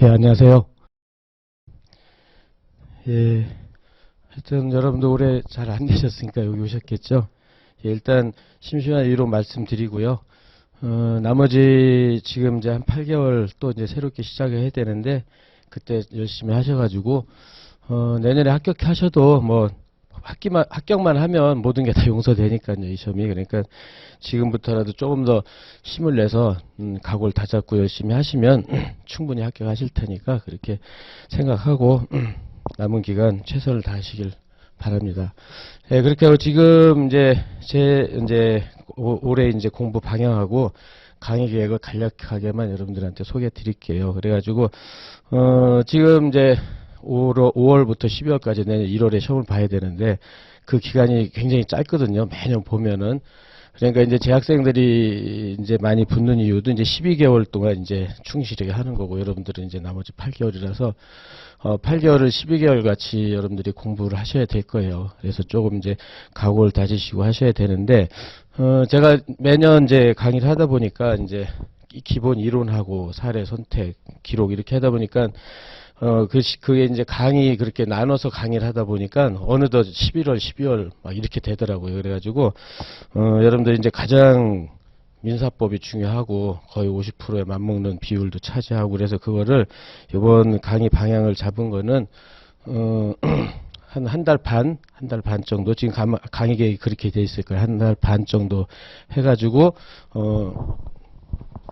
예, 안녕하세요. 예, 하여튼 여러분도 올해 잘 안 되셨으니까 여기 오셨겠죠? 예, 일단 심심한 이유로 말씀드리고요. 나머지 지금 이제 한 8개월 또 이제 새롭게 시작을 해야 되는데 그때 열심히 하셔가지고 내년에 합격하셔도 뭐 합격만 하면 모든 게 다 용서되니까요, 이 시험이. 그러니까 지금부터라도 조금 더 힘을 내서 각오를 다잡고 열심히 하시면 충분히 합격하실 테니까 그렇게 생각하고 남은 기간 최선을 다하시길 바랍니다. 예, 그렇게 하고 지금 이제 올해 이제 공부 방향하고 강의 계획을 간략하게만 여러분들한테 소개해 드릴게요. 그래가지고 지금 이제 5월부터 12월까지 내년 1월에 시험을 봐야 되는데 그 기간이 굉장히 짧거든요. 매년 보면은. 그러니까 이제 재학생들이 이제 많이 붙는 이유도 이제 12개월 동안 이제 충실하게 하는 거고 여러분들은 이제 나머지 8개월이라서 8개월을 12개월 같이 여러분들이 공부를 하셔야 될 거예요. 그래서 조금 이제 각오를 다지시고 하셔야 되는데 제가 매년 이제 강의를 하다 보니까 이제 기본 이론하고 사례 선택 기록 이렇게 하다 보니까 그게 이제 그렇게 나눠서 강의를 하다 보니까 어느덧 11월, 12월 막 이렇게 되더라고요. 그래가지고, 여러분들 이제 가장 민사법이 중요하고 거의 50%에 맞먹는 비율도 차지하고 그래서 그거를 이번 강의 방향을 잡은 거는, 한 달 반 정도, 지금 강의 계획이 그렇게 돼 있을 거예요. 한 달 반 정도 해가지고,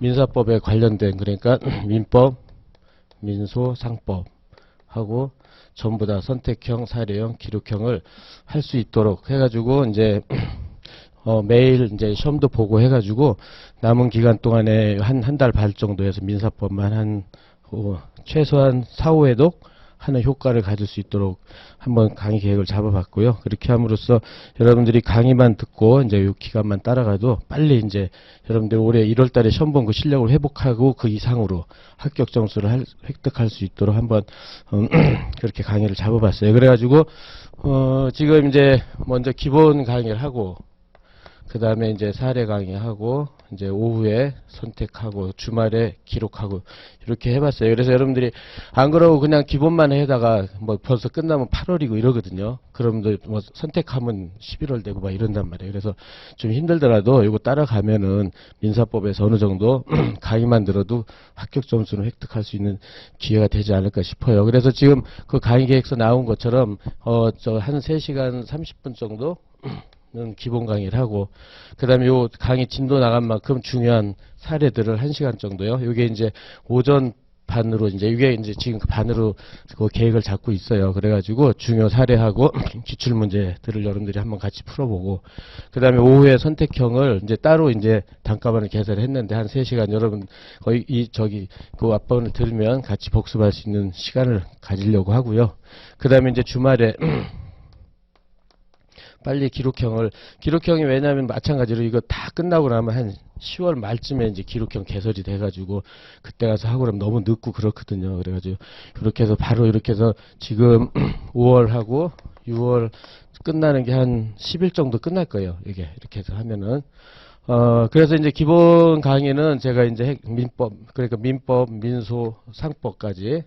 민사법에 관련된, 그러니까 민법, 민소, 상법하고 전부 다 선택형, 사례형, 기록형을 할 수 있도록 해가지고 이제 매일 이제 시험도 보고 해가지고 남은 기간 동안에 한 달 반 정도 해서 민사법만 최소한 4, 5회독 하는 효과를 가질 수 있도록 한번 강의 계획을 잡아봤고요. 그렇게 함으로써 여러분들이 강의만 듣고 이제 이 기간만 따라가도 빨리 이제 여러분들 올해 1월 달에 시험 본 그 실력을 회복하고 그 이상으로 합격 점수를 획득할 수 있도록 한번 그렇게 강의를 잡아봤어요. 그래가지고 지금 이제 먼저 기본 강의를 하고 그 다음에 이제 사례 강의하고 이제 오후에 선택하고 주말에 기록하고 이렇게 해봤어요. 그래서 여러분들이 안 그러고 그냥 기본만 해다가 뭐 벌써 끝나면 8월이고 이러거든요. 그러면 뭐 선택하면 11월 되고 막 이런단 말이에요. 그래서 좀 힘들더라도 이거 따라가면은 민사법에서 어느 정도 강의만 들어도 합격 점수는 획득할 수 있는 기회가 되지 않을까 싶어요. 그래서 지금 그 강의 계획서 나온 것처럼 저 한 3시간 30분 정도 기본 강의를 하고 그 다음에 요 강의 진도 나간 만큼 중요한 사례들을 1시간 정도요. 요게 이제 오전 반으로 이게 이제 지금 반으로 그 계획을 잡고 있어요. 그래가지고 중요 사례하고 기출 문제들을 여러분들이 한번 같이 풀어보고 그 다음에 오후에 선택형을 이제 따로 이제 단가반을 계산을 했는데 한 3시간 여러분 거의 그 앞번을 들으면 같이 복습할 수 있는 시간을 가지려고 하고요. 그 다음에 이제 주말에 빨리 기록형이 왜냐하면 마찬가지로 이거 다 끝나고 나면 한 10월 말쯤에 이제 기록형 개설이 돼가지고 그때 가서 하고 그러면 너무 늦고 그렇거든요. 그래가지고 그렇게 해서 바로 이렇게 해서 지금 5월 하고 6월 끝나는 게 한 10일 정도 끝날 거예요. 이게 이렇게 해서 하면은 그래서 이제 기본 강의는 제가 이제 그러니까 민법, 민소, 상법까지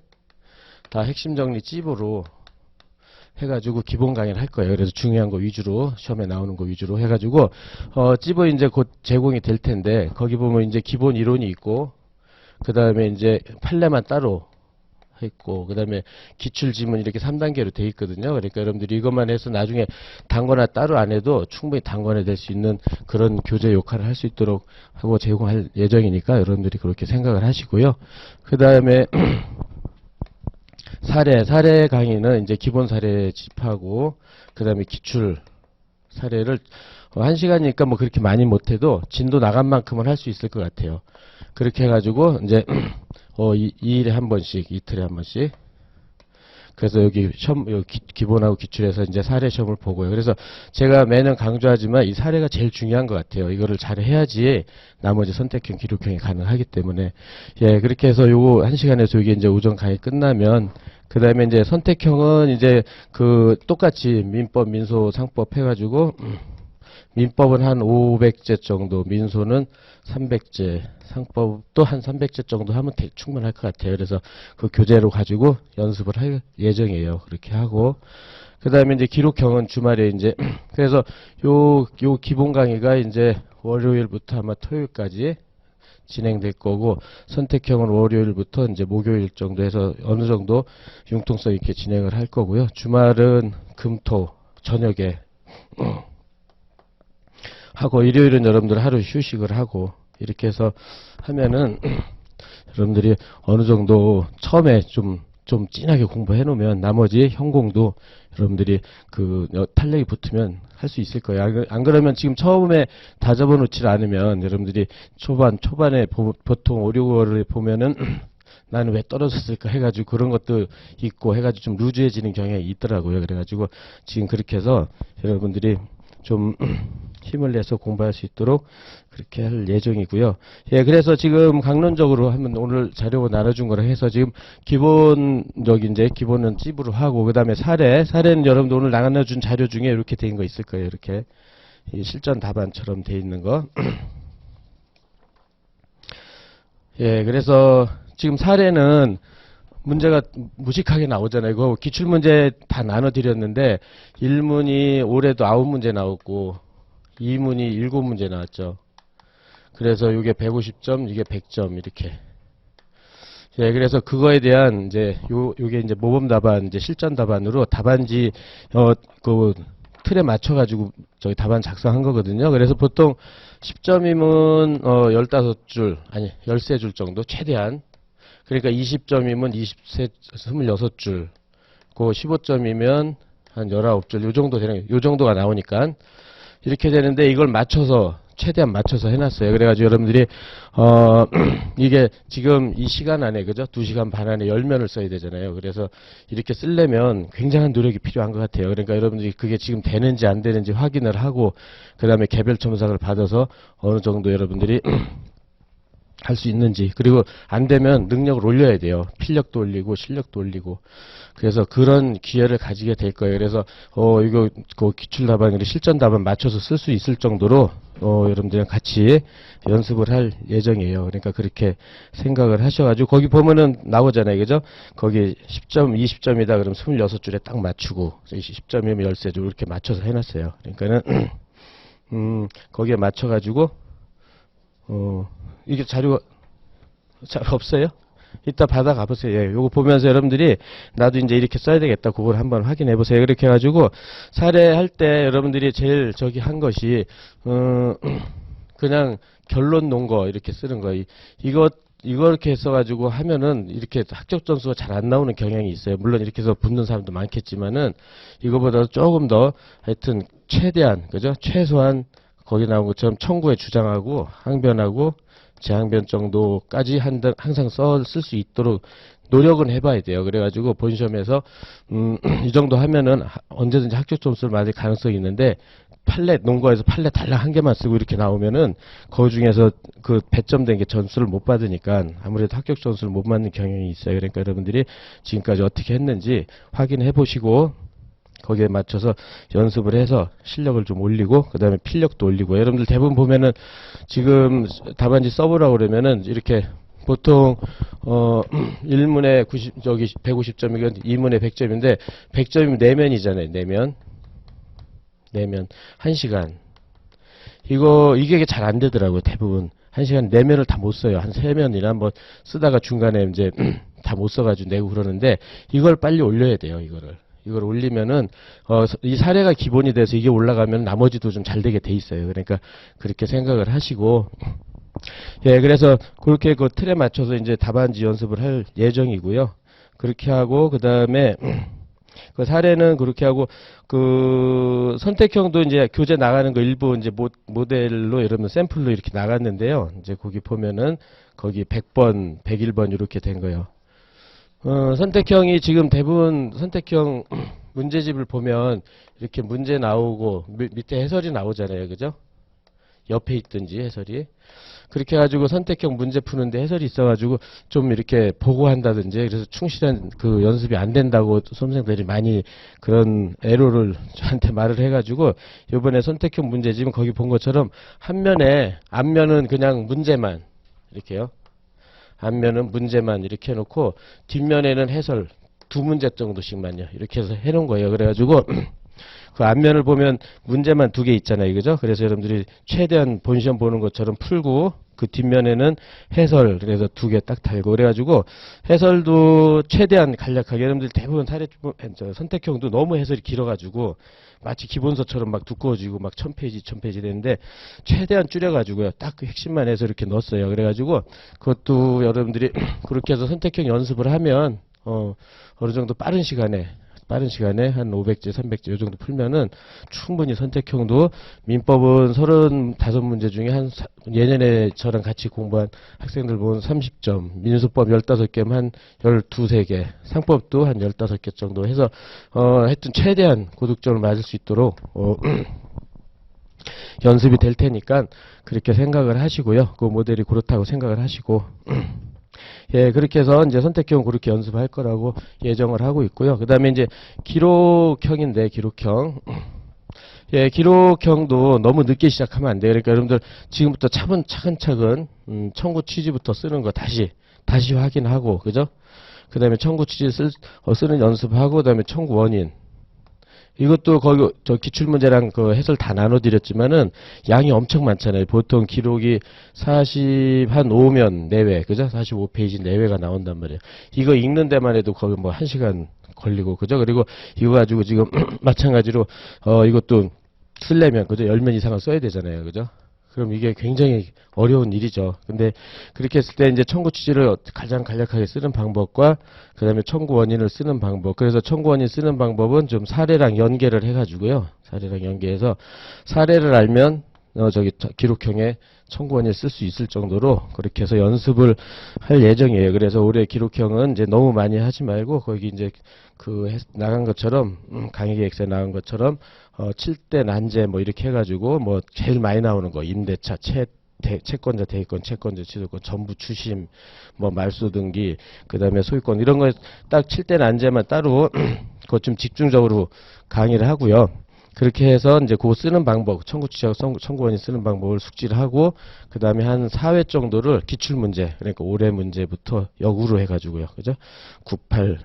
다 핵심 정리 찝으로 해가지고 기본 강의를 할 거예요. 그래서 중요한 거 위주로 시험에 나오는 거 위주로 해가지고 찝은 이제 곧 제공이 될 텐데 거기 보면 이제 기본 이론이 있고 그 다음에 이제 판례만 따로 했고 그 다음에 기출 지문 이렇게 3단계로 돼 있거든요. 그러니까 여러분들이 이것만 해서 나중에 단거나 따로 안 해도 충분히 단거나 될 수 있는 그런 교재 역할을 할 수 있도록 하고 제공할 예정이니까 여러분들이 그렇게 생각을 하시고요. 그 다음에 사례 강의는 이제 기본 사례 짚하고 그 다음에 기출 사례를 1시간이니까 뭐 그렇게 많이 못해도 진도 나간 만큼은 할 수 있을 것 같아요. 그렇게 해가지고 이제 2일에 한 번씩 이틀에 한 번씩 그래서 여기 기본하고 기출에서 이제 사례 시험을 보고요. 그래서 제가 매년 강조하지만 이 사례가 제일 중요한 것 같아요. 이거를 잘 해야지 나머지 선택형, 기록형이 가능하기 때문에. 예, 그렇게 해서 요거 1시간에서 이게 이제 오전 강의 끝나면, 그 다음에 이제 선택형은 이제 똑같이 민법, 민소, 상법 해가지고, 민법은 한 500제 정도, 민소는 300제, 상법도 한 300제 정도 하면 충분할 것 같아요. 그래서 그 교재로 가지고 연습을 할 예정이에요. 그렇게 하고. 그 다음에 이제 기록형은 주말에 이제, 그래서 요 기본 강의가 이제 월요일부터 아마 토요일까지 진행될 거고, 선택형은 월요일부터 이제 목요일 정도 해서 어느 정도 융통성 있게 진행을 할 거고요. 주말은 금토 저녁에 하고, 일요일은 여러분들 하루 휴식을 하고, 이렇게 해서 하면은 여러분들이 어느 정도 처음에 좀 진하게 공부해 놓으면 나머지 현공도 여러분들이 그 탄력이 붙으면 할 수 있을 거예요. 안 그러면 지금 처음에 다 접어놓지 않으면 여러분들이 초반에 보통 5, 6월을 보면은 나는 왜 떨어졌을까 해가지고 그런 것도 있고 해가지고 좀 루즈해지는 경향이 있더라고요. 그래가지고 지금 그렇게 해서 여러분들이 좀 힘을 내서 공부할 수 있도록 그렇게 할 예정이고요. 예, 그래서 지금 강론적으로 하면 오늘 자료 나눠준 거라 해서 지금 기본적인 이제 기본은 찝으로 하고, 그 다음에 사례는 여러분들 오늘 나눠준 자료 중에 이렇게 된 거 있을 거예요. 이렇게 이 실전 답안처럼 돼 있는 거. 예, 그래서 지금 사례는 문제가 무식하게 나오잖아요. 이거 기출문제 다 나눠드렸는데 1문이 올해도 9문제 나왔고 2문이 7문제 나왔죠. 그래서 이게 150점, 이게 100점 이렇게. 예, 그래서 그거에 대한 이제 요게 이제 모범 답안, 이제 실전 답안으로 답안지 그 틀에 맞춰 가지고 저희 답안 작성한 거거든요. 그래서 보통 10점이면 15줄, 아니 13줄 정도 최대한. 그러니까 20점이면 26줄, 그 15점이면 한 19줄, 요 정도 되는, 요 정도가 나오니까 이렇게 되는데, 이걸 맞춰서 최대한 맞춰서 해놨어요. 그래가지고 여러분들이 이게 지금 이 시간 안에, 그죠? 2시간 반 안에 10면을 써야 되잖아요. 그래서 이렇게 쓰려면 굉장한 노력이 필요한 것 같아요. 그러니까 여러분들이 그게 지금 되는지 안 되는지 확인을 하고, 그 다음에 개별 첨삭을 받아서 어느 정도 여러분들이 할 수 있는지, 그리고 안 되면 능력을 올려야 돼요. 필력도 올리고 실력도 올리고. 그래서 그런 기회를 가지게 될 거예요. 그래서 이거 그 기출 답안이나 실전 답안 맞춰서 쓸 수 있을 정도로 여러분들이랑 같이 연습을 할 예정이에요. 그러니까 그렇게 생각을 하셔가지고, 거기 보면은 나오잖아요. 그죠? 거기 10점, 20점이다 그러면 26줄에 딱 맞추고, 10점이면 13줄 이렇게 맞춰서 해놨어요. 그러니까는 거기에 맞춰가지고 이게 자료가 잘 없어요? 이따 받아 가보세요. 예, 요거 보면서 여러분들이 나도 이제 이렇게 써야 되겠다. 그걸 한번 확인해 보세요. 그렇게 해가지고 사례할 때 여러분들이 제일 저기 한 것이 그냥 결론 놓은 거 이렇게 쓰는 거. 이거 이렇게 써가지고 하면은 이렇게 합격 점수가 잘 안 나오는 경향이 있어요. 물론 이렇게 해서 붙는 사람도 많겠지만은 이거보다 조금 더 하여튼 최대한, 그죠? 최소한 거기 나온 것처럼 청구에 주장하고 항변하고 재항변 정도까지 항상 쓸 수 있도록 노력은 해봐야 돼요. 그래가지고 본 시험에서 이 정도 하면은 언제든지 합격 점수를 맞을 가능성이 있는데, 판례 논거에서 판례 단락 한 개만 쓰고 이렇게 나오면은 그 중에서 그 배점된 게 점수를 못 받으니까 아무래도 합격 점수를 못 맞는 경향이 있어요. 그러니까 여러분들이 지금까지 어떻게 했는지 확인해 보시고 거기에 맞춰서 연습을 해서 실력을 좀 올리고, 그 다음에 필력도 올리고. 여러분들 대부분 보면은 지금 답안지 써보라고 그러면은 이렇게 보통 1문에 150점이건 2문에 100점인데 100점이면 4면이잖아요. 4면 1시간. 이게 잘 안 되더라고요. 대부분 1시간 4면을 다 못 써요. 한 3면이나 뭐 쓰다가 중간에 이제 다 못 써가지고 내고 그러는데, 이걸 빨리 올려야 돼요. 이걸 올리면은 이 사례가 기본이 돼서 이게 올라가면 나머지도 좀 잘 되게 돼 있어요. 그러니까 그렇게 생각을 하시고, 예, 그래서 그렇게 그 틀에 맞춰서 이제 답안지 연습을 할 예정이고요. 그렇게 하고, 그 다음에 그 사례는 그렇게 하고, 그 선택형도 이제 교재 나가는 거 일부 이제 모델로 여러분 샘플로 이렇게 나갔는데요. 이제 거기 보면은 거기 100번, 101번 이렇게 된 거예요. 선택형이 지금 대부분 선택형 문제집을 보면 이렇게 문제 나오고 밑에 해설이 나오잖아요. 그죠? 옆에 있든지 해설이. 그렇게 해가지고 선택형 문제 푸는데 해설이 있어가지고 좀 이렇게 보고한다든지 그래서 충실한 그 연습이 안 된다고 수험생들이 많이 그런 애로를 저한테 말을 해가지고 이번에 선택형 문제집은 거기 본 것처럼 앞면은 그냥 문제만 이렇게요. 앞면은 문제만 이렇게 해놓고 뒷면에는 해설 2문제 정도씩만요. 이렇게 해서 해놓은 거예요. 그래가지고 그 앞면을 보면 문제만 2개 있잖아요. 그죠? 그래서 여러분들이 최대한 본시험 보는 것처럼 풀고 그 뒷면에는 해설 그래서 2개 딱 달고 그래가지고 해설도 최대한 간략하게 여러분들 대부분 선택형도 너무 해설이 길어가지고 마치 기본서처럼 막 두꺼워지고 막 1000페이지 되는데 최대한 줄여가지고요. 딱 그 핵심만 해서 이렇게 넣었어요. 그래가지고 그것도 여러분들이 그렇게 해서 선택형 연습을 하면 어느 정도 빠른 시간에 한 500제, 300제 요 정도 풀면은 충분히 선택형도 민법은 35문제 중에 예년에 저랑 같이 공부한 학생들 보면 30점, 민수법 15개면 한 12~13개, 상법도 한 15개 정도 해서 하여튼 최대한 고득점을 맞을 수 있도록 연습이 될 테니까 그렇게 생각을 하시고요. 그 모델이 그렇다고 생각을 하시고 예, 그렇게 해서 이제 선택형 그렇게 연습할 거라고 예정을 하고 있고요. 그 다음에 이제 기록형인데, 기록형. 예, 기록형도 너무 늦게 시작하면 안 돼요. 그러니까 여러분들 지금부터 차근차근, 청구 취지부터 쓰는 거 다시 확인하고, 그죠? 그 다음에 청구 취지 쓰는 연습하고, 그 다음에 청구 원인. 이것도 거기 저 기출문제랑 그 해설 다 나눠드렸지만은 양이 엄청 많잖아요. 보통 기록이 45면 내외, 그죠? 45페이지 내외가 나온단 말이에요. 이거 읽는 데만 해도 거의 뭐 1시간 걸리고, 그죠? 그리고 이거 가지고 지금 마찬가지로 이것도 쓰려면 그죠? 10면 이상을 써야 되잖아요. 그죠? 그럼 이게 굉장히 어려운 일이죠. 근데 그렇게 했을 때 이제 청구 취지를 가장 간략하게 쓰는 방법과 그 다음에 청구 원인을 쓰는 방법. 그래서 청구 원인 쓰는 방법은 좀 사례랑 연계를 해가지고요. 사례랑 연계해서 사례를 알면 기록형의 청구 원인을 쓸 수 있을 정도로 그렇게 해서 연습을 할 예정이에요. 그래서 올해 기록형은 이제 너무 많이 하지 말고 거기 이제 나간 것처럼 강의 계획서에 나간 것처럼 7대 난제 뭐 이렇게 해가지고 뭐 제일 많이 나오는 거 임대차 채권자 대위권 채권자 취소권 전부 추심 뭐 말소 등기 그다음에 소유권 이런 거 딱 7대 난제만 따로 그것 좀 집중적으로 강의를 하고요. 그렇게 해서 이제 그거 쓰는 방법, 청구 취지하고 청구원인 쓰는 방법을 숙지를 하고, 그 다음에 한 4회 정도를 기출문제, 그러니까 올해 문제부터 역으로 해가지고요. 그죠? 98,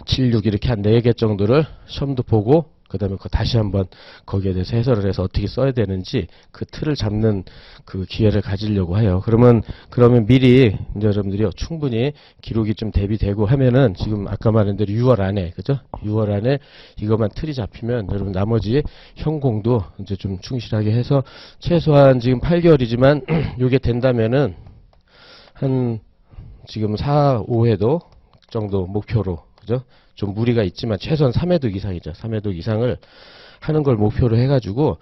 76 이렇게 한 4개 정도를 시험도 보고, 그 다음에 다시 한번 거기에 대해서 해설을 해서 어떻게 써야 되는지 그 틀을 잡는 그 기회를 가지려고 해요. 그러면 미리 이제 여러분들이 충분히 기록이 좀 대비되고 하면은 지금 아까 말한 대로 6월 안에, 그죠? 6월 안에 이것만 틀이 잡히면 여러분 나머지 현공도 이제 좀 충실하게 해서 최소한 지금 8개월이지만 이게 된다면은 한 지금 4, 5회도 정도 목표로, 그죠? 좀 무리가 있지만 최소한 3회독 이상이죠. 3회독 이상을 하는 걸 목표로 해가지고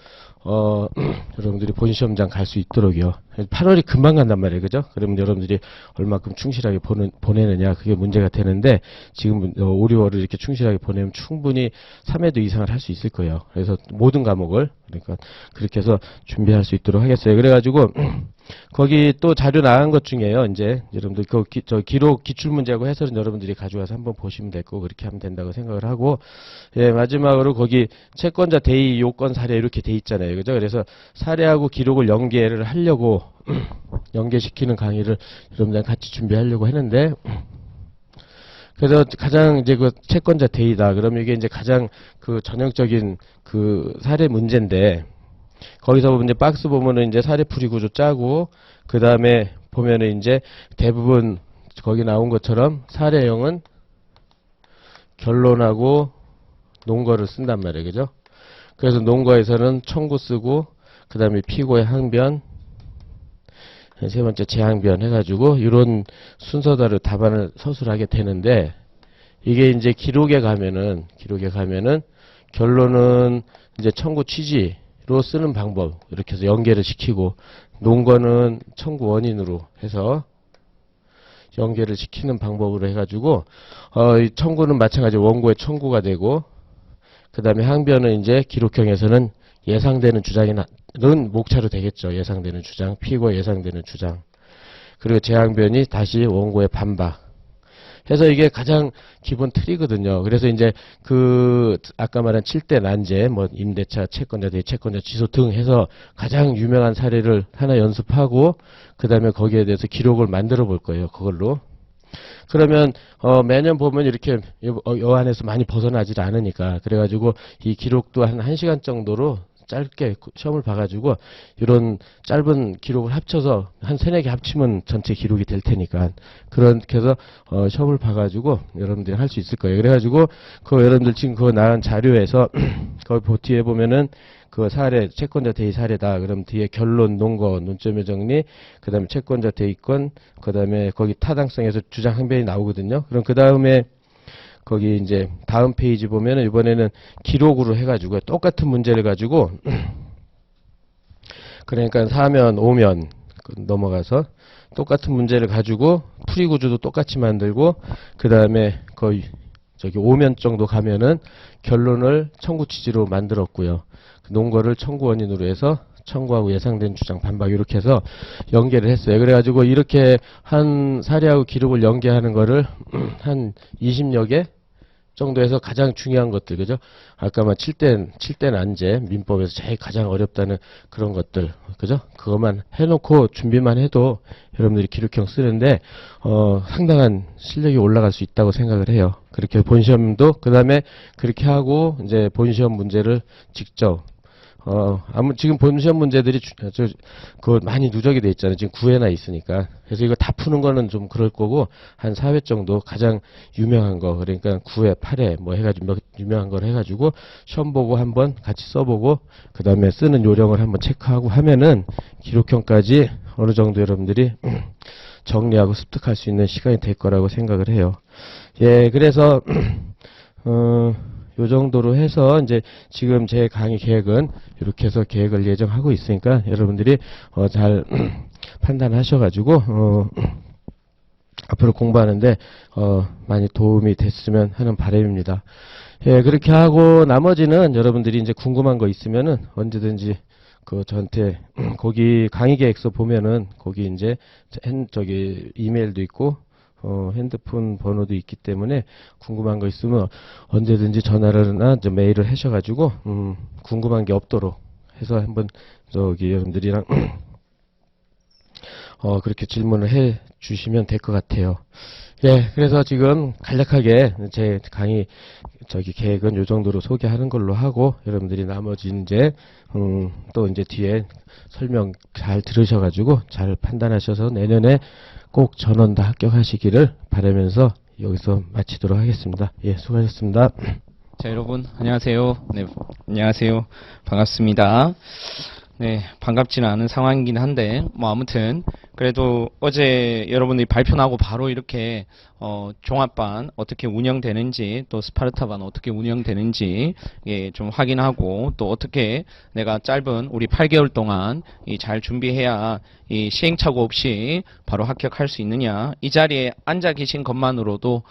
여러분들이 본시험장 갈 수 있도록요. 8월이 금방 간단 말이에요. 그죠? 그러면 여러분들이 얼마큼 충실하게 보내느냐 그게 문제가 되는데 지금 5, 6월을 이렇게 충실하게 보내면 충분히 3회독 이상을 할 수 있을 거예요. 그래서 모든 과목을 그러니까 그렇게 해서 준비할 수 있도록 하겠어요. 그래가지고 거기 또 자료 나간 것 중에요. 이제 여러분들 기록 기출문제하고 해설은 여러분들이 가져와서 한번 보시면 될 거고 그렇게 하면 된다고 생각을 하고 예, 마지막으로 거기 채권자 대의 요건 사례 이렇게 돼 있잖아요. 그죠? 그래서 사례하고 기록을 연계를 하려고 연계시키는 강의를 여러분들 같이 준비하려고 했는데 그래서 가장 이제 그 채권자 대의다. 그럼 이게 이제 가장 그 전형적인 그 사례 문제인데 거기서 보면 이제 박스 보면은 이제 사례풀이 구조 짜고 그 다음에 보면은 이제 대부분 거기 나온 것처럼 사례형은 결론하고 논거를 쓴단 말이에요. 그죠? 그래서 논거에서는 청구 쓰고 그 다음에 피고의 항변 세 번째 재항변 해가지고 이런 순서대로 답안을 서술하게 되는데 이게 이제 기록에 가면은 결론은 이제 청구 취지로 쓰는 방법 이렇게 해서 연계를 시키고 논거는 청구 원인으로 해서 연계를 시키는 방법으로 해가지고 이 청구는 마찬가지로 원고의 청구가 되고 그 다음에 항변은 이제 기록형에서는 예상되는 주장이 목차로 되겠죠. 예상되는 주장, 피고 예상되는 주장. 그리고 재앙변이 다시 원고의 반박. 해서 이게 가장 기본 틀이거든요. 그래서 이제 아까 말한 7대 난제, 뭐 임대차, 채권자, 대채권자, 취소 등 해서 가장 유명한 사례를 하나 연습하고 그 다음에 거기에 대해서 기록을 만들어 볼 거예요. 그걸로. 그러면 매년 보면 이렇게 요 안에서 많이 벗어나질 않으니까 그래가지고 이 기록도 한 1시간 정도로 짧게 시험을 봐가지고 이런 짧은 기록을 합쳐서 한 3-4개 합치면 전체 기록이 될 테니까 그렇게 해서 시험을 봐가지고 여러분들이 할 수 있을 거예요. 그래가지고 여러분들 지금 그거 나온 자료에서 거기 뒤에 보면은 그 사례 채권자 대의 사례다. 그럼 뒤에 결론, 논거, 논점의 정리, 그 다음에 채권자 대의권, 그 다음에 거기 타당성에서 주장 항변이 나오거든요. 그럼 그 다음에 거기 이제 다음 페이지 보면은 이번에는 기록으로 해가지고 똑같은 문제를 가지고 그러니까 4면 5면 넘어가서 똑같은 문제를 가지고 풀이 구조도 똑같이 만들고 그 다음에 거의 저기 5면 정도 가면은 결론을 청구 취지로 만들었고요. 논거를 청구 원인으로 해서 청구하고 예상된 주장 반박 이렇게 해서 연계를 했어요. 그래가지고 이렇게 한 사례하고 기록을 연계하는 거를 한 20여 개 정도에서 가장 중요한 것들, 그죠? 아까 막 7대 난제, 민법에서 제일 가장 어렵다는 그런 것들, 그죠? 그것만 해놓고 준비만 해도 여러분들이 기록형 쓰는데, 상당한 실력이 올라갈 수 있다고 생각을 해요. 그렇게 본시험도, 그 다음에 그렇게 하고, 이제 본시험 문제를 직접, 지금 본시험 문제들이 많이 누적이 돼 있잖아요. 지금 9회나 있으니까. 그래서 이거 다 푸는 거는 좀 그럴 거고, 한 4회 정도 가장 유명한 거, 그러니까 9회, 8회 뭐 해가지고 유명한 걸 해가지고, 시험 보고 한번 같이 써보고, 그 다음에 쓰는 요령을 한번 체크하고 하면은, 기록형까지 어느 정도 여러분들이 정리하고 습득할 수 있는 시간이 될 거라고 생각을 해요. 예, 그래서, 요 정도로 해서 이제 지금 제 강의 계획은 이렇게 해서 계획을 예정하고 있으니까 여러분들이 잘 판단하셔가지고 앞으로 공부하는데 많이 도움이 됐으면 하는 바람입니다. 예, 그렇게 하고 나머지는 여러분들이 이제 궁금한 거 있으면은 언제든지 저한테 거기 강의 계획서 보면은 거기 이제 저기 이메일도 있고 핸드폰 번호도 있기 때문에 궁금한 거 있으면 언제든지 전화를나 메일을 하셔가지고 궁금한 게 없도록 해서 한번 저기 여러분들이랑 그렇게 질문을 해 주시면 될 것 같아요. 예, 그래서 지금 간략하게 제 강의 계획은 요 정도로 소개하는 걸로 하고 여러분들이 나머지 이제 또 이제 뒤에 설명 잘 들으셔가지고 잘 판단하셔서 내년에 꼭 전원 다 합격하시기를 바라면서 여기서 마치도록 하겠습니다. 예, 수고하셨습니다. 자, 여러분 안녕하세요. 네, 안녕하세요. 반갑습니다. 네, 반갑지는 않은 상황이긴 한데 뭐 아무튼 그래도 어제 여러분들이 발표 나고 바로 이렇게 종합반 어떻게 운영되는지 또 스파르타반 어떻게 운영되는지 예, 좀 확인하고 또 어떻게 내가 짧은 우리 8개월 동안 잘 준비해야 이 시행착오 없이 바로 합격할 수 있느냐 이 자리에 앉아 계신 것만으로도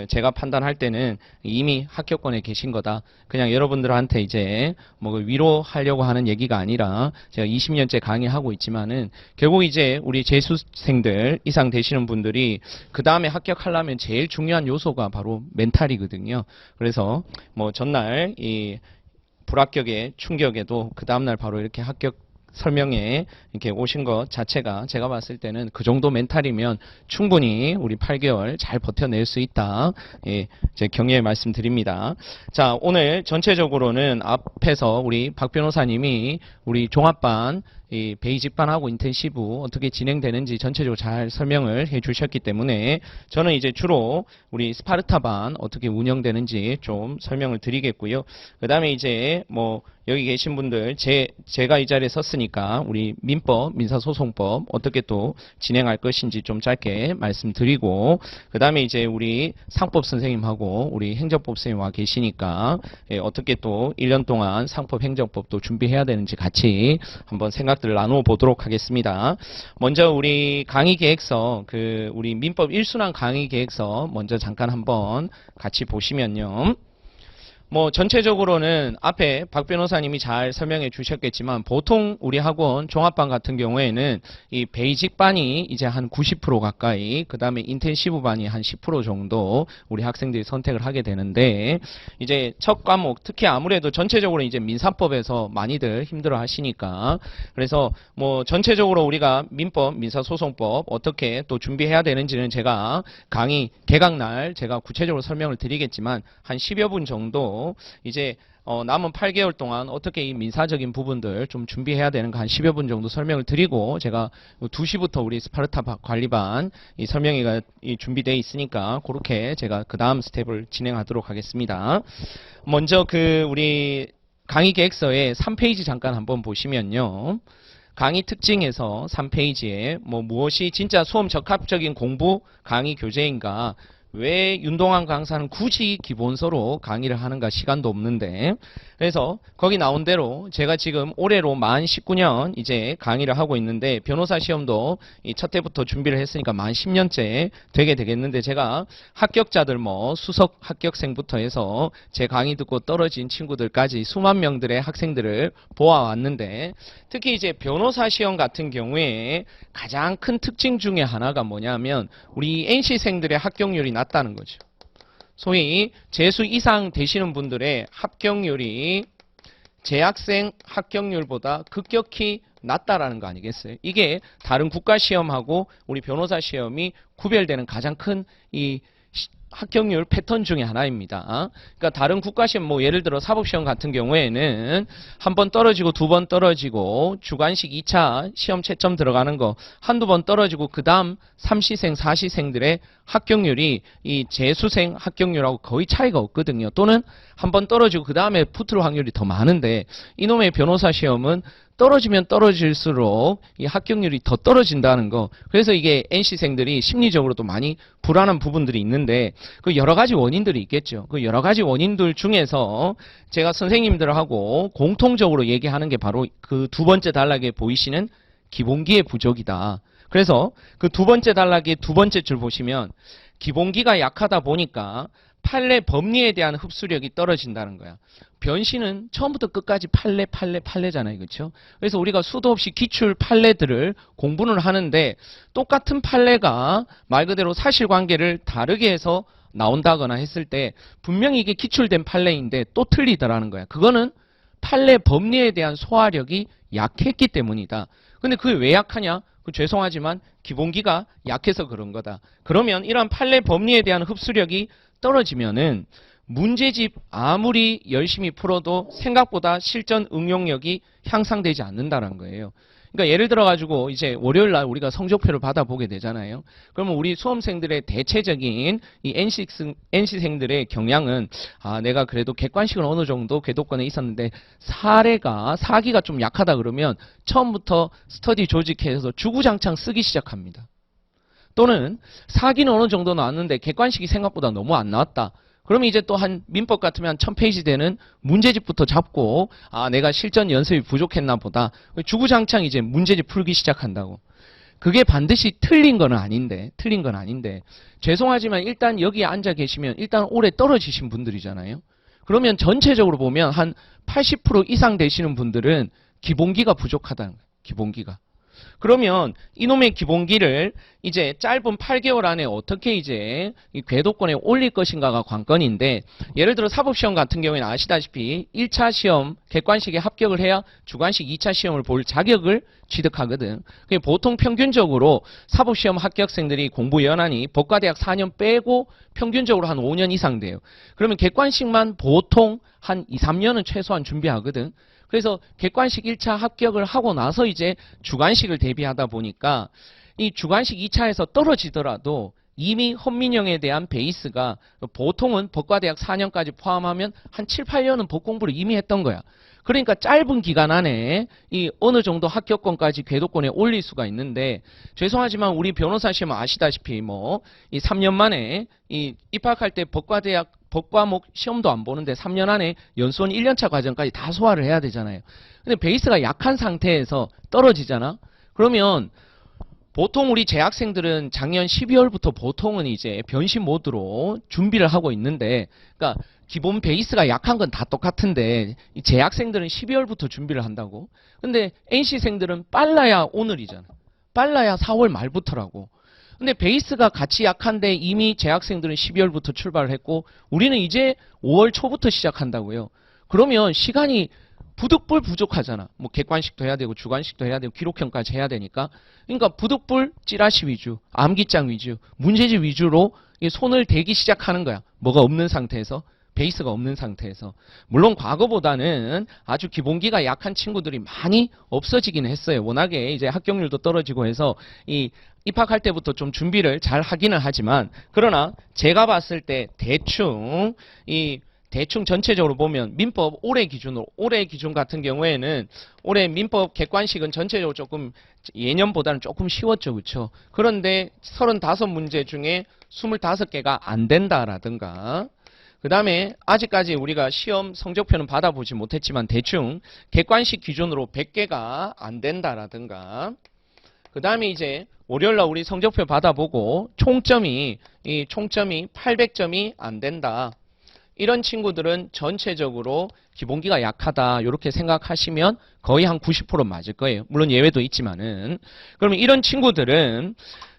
제가 판단할 때는 이미 합격권에 계신 거다. 그냥 여러분들한테 이제 뭐 위로하려고 하는 얘기가 아니라 제가 20년째 강의하고 있지만은 결국 이제 우리 재수생들 이상 되시는 분들이 그 다음에 합격하려면 제일 중요한 요소가 바로 멘탈이거든요. 그래서 뭐 전날 이 불합격의 충격에도 그 다음날 바로 이렇게 합격 설명에 이렇게 오신 것 자체가 제가 봤을 때는 그 정도 멘탈이면 충분히 우리 8개월 잘 버텨낼 수 있다. 예, 제 격려의 말씀 드립니다. 자, 오늘 전체적으로는 앞에서 우리 박 변호사님이 우리 종합반 이 베이직반하고 인텐시브 어떻게 진행되는지 전체적으로 잘 설명을 해 주셨기 때문에 저는 이제 주로 우리 스파르타반 어떻게 운영되는지 좀 설명을 드리겠고요. 그 다음에 이제 뭐 여기 계신 분들 제가 이 자리에 섰으니까 우리 민법, 민사소송법 어떻게 또 진행할 것인지 좀 짧게 말씀드리고 그 다음에 이제 우리 상법 선생님하고 우리 행정법 선생님 와 계시니까 예, 어떻게 또 1년 동안 상법 행정법도 준비해야 되는지 같이 한번 생각들을 나누어 보도록 하겠습니다. 먼저 우리 강의 계획서 우리 민법 1순환 강의 계획서 먼저 잠깐 한번 같이 보시면요. 뭐 전체적으로는 앞에 박 변호사님이 잘 설명해 주셨겠지만 보통 우리 학원 종합반 같은 경우에는 이 베이직 반이 이제 한 90% 가까이, 그 다음에 인텐시브 반이 한 10% 정도 우리 학생들이 선택을 하게 되는데, 이제 첫 과목 특히 아무래도 전체적으로 이제 민사법에서 많이들 힘들어 하시니까, 그래서 뭐 전체적으로 우리가 민법, 민사소송법 어떻게 또 준비해야 되는지는 제가 강의 개강날 제가 구체적으로 설명을 드리겠지만 한 10여 분 정도 이제 남은 8개월 동안 어떻게 이 민사적인 부분들 좀 준비해야 되는가 한 10여 분 정도 설명을 드리고, 제가 2시부터 우리 스파르타 관리반 이 설명회가 준비되어 있으니까 그렇게 제가 그 다음 스텝을 진행하도록 하겠습니다. 먼저 우리 강의 계획서에 3페이지 잠깐 한번 보시면요. 강의 특징에서 3페이지에 무엇이 진짜 수험 적합적인 공부 강의 교재인가, 왜 윤동환 강사는 굳이 기본서로 강의를 하는가, 시간도 없는데. 그래서 거기 나온 대로 제가 지금 올해로 만 19년 이제 강의를 하고 있는데, 변호사 시험도 첫 해부터 준비를 했으니까 만 10년째 되게 되겠는데, 제가 합격자들 수석 합격생부터 해서 제 강의 듣고 떨어진 친구들까지 수만 명들의 학생들을 보아왔는데, 특히 이제 변호사 시험 같은 경우에 가장 큰 특징 중에 하나가 뭐냐면 우리 NC생들의 합격률이 낮다는 거죠. 소위 재수 이상 되시는 분들의 합격률이 재학생 합격률보다 급격히 낮다라는 거 아니겠어요? 이게 다른 국가 시험하고 우리 변호사 시험이 구별되는 가장 큰 합격률 패턴 중에 하나입니다. 그러니까 다른 국가 시험, 예를 들어 사법시험 같은 경우에는 한 번 떨어지고 두 번 떨어지고 주관식 2차 시험 채점 들어가는 거 한두 번 떨어지고 그 다음 3시생, 4시생들의 합격률이 이 재수생 합격률하고 거의 차이가 없거든요. 또는 한 번 떨어지고 그 다음에 붙을 확률이 더 많은데, 이놈의 변호사 시험은 떨어지면 떨어질수록 이 합격률이 더 떨어진다는 거. 그래서 이게 NC생들이 심리적으로도 많이 불안한 부분들이 있는데, 그 여러 가지 원인들이 있겠죠. 그 여러 가지 원인들 중에서 제가 선생님들하고 공통적으로 얘기하는 게 바로 그 두 번째 단락에 보이시는 기본기의 부족이다. 그래서 그 두 번째 단락의 두 번째 줄 보시면 기본기가 약하다 보니까 판례 법리에 대한 흡수력이 떨어진다는 거야. 변신은 처음부터 끝까지 판례잖아요. 그렇죠? 그래서 우리가 수도 없이 기출 판례들을 공부를 하는데 똑같은 판례가 말 그대로 사실관계를 다르게 해서 나온다거나 했을 때 분명히 이게 기출된 판례인데 또 틀리더라는 거야. 그거는 판례 법리에 대한 소화력이 약했기 때문이다. 근데 그게 왜 약하냐? 죄송하지만 기본기가 약해서 그런 거다. 그러면 이러한 판례 법리에 대한 흡수력이 떨어지면은 문제집 아무리 열심히 풀어도 생각보다 실전 응용력이 향상되지 않는다는 거예요. 그러니까 예를 들어 가지고 이제 월요일 날 우리가 성적표를 받아보게 되잖아요. 그러면 우리 수험생들의 대체적인 이 NC생들의 경향은, 내가 그래도 객관식은 어느 정도 궤도권에 있었는데 사기가 좀 약하다 그러면 처음부터 스터디 조직해서 주구장창 쓰기 시작합니다. 또는 사기는 어느 정도 나왔는데 객관식이 생각보다 너무 안 나왔다. 그러면 이제 또 한 민법 같으면 한 1000페이지 되는 문제집부터 잡고, 내가 실전 연습이 부족했나 보다. 주구장창 이제 문제집 풀기 시작한다고. 그게 반드시 틀린 건 아닌데, 죄송하지만 일단 여기에 앉아 계시면 일단 올해 떨어지신 분들이잖아요. 그러면 전체적으로 보면 한 80% 이상 되시는 분들은 기본기가 부족하다는 거예요. 기본기가. 그러면 이놈의 기본기를 이제 짧은 8개월 안에 어떻게 이제 이 궤도권에 올릴 것인가가 관건인데, 예를 들어 사법시험 같은 경우에는 아시다시피 1차 시험 객관식에 합격을 해야 주관식 2차 시험을 볼 자격을 취득하거든. 보통 평균적으로 사법시험 합격생들이 공부 연한이 법과대학 4년 빼고 평균적으로 한 5년 이상 돼요. 그러면 객관식만 보통 한 2, 3년은 최소한 준비하거든. 그래서 객관식 1차 합격을 하고 나서 이제 주관식을 대비하다 보니까 이 주관식 2차에서 떨어지더라도 이미 헌민형에 대한 베이스가 보통은 법과대학 4년까지 포함하면 한 7, 8년은 법 공부를 이미 했던 거야. 그러니까 짧은 기간 안에 이 어느 정도 합격권까지 궤도권에 올릴 수가 있는데, 죄송하지만 우리 변호사 시험 아시다시피 이 3년 만에 이 입학할 때 법과목 시험도 안 보는데 3년 안에 연수원 1년차 과정까지 다 소화를 해야 되잖아요. 근데 베이스가 약한 상태에서 떨어지잖아? 그러면 보통 우리 재학생들은 작년 12월부터 보통은 이제 변신 모드로 준비를 하고 있는데, 그러니까 기본 베이스가 약한 건 다 똑같은데 이 재학생들은 12월부터 준비를 한다고. 근데 NC생들은 빨라야 오늘이잖아. 빨라야 4월 말부터라고. 근데 베이스가 같이 약한데 이미 재학생들은 12월부터 출발을 했고 우리는 이제 5월 초부터 시작한다고요. 그러면 시간이 부득불 부족하잖아. 뭐 객관식도 해야 되고 주관식도 해야 되고 기록형까지 해야 되니까. 그러니까 부득불 찌라시 위주, 암기장 위주, 문제집 위주로 이 손을 대기 시작하는 거야. 뭐가 없는 상태에서. 베이스가 없는 상태에서. 물론 과거보다는 아주 기본기가 약한 친구들이 많이 없어지긴 했어요. 워낙에 이제 합격률도 떨어지고 해서 이 입학할 때부터 좀 준비를 잘 하기는 하지만 그러나 제가 봤을 때 대충 전체적으로 보면 민법 올해 기준 같은 경우에는 올해 민법 객관식은 전체적으로 조금 예년보다는 조금 쉬웠죠. 그렇죠? 그런데 35문제 중에 25개가 안 된다라든가 그 다음에 아직까지 우리가 시험 성적표는 받아보지 못했지만 대충 객관식 기준으로 100개가 안 된다라든가 그 다음에 이제 월요일날 우리 성적표 받아보고 총점이 800점이 안 된다. 이런 친구들은 전체적으로 기본기가 약하다 이렇게 생각하시면 거의 한 90% 맞을 거예요. 물론 예외도 있지만은. 그러면 이런 친구들은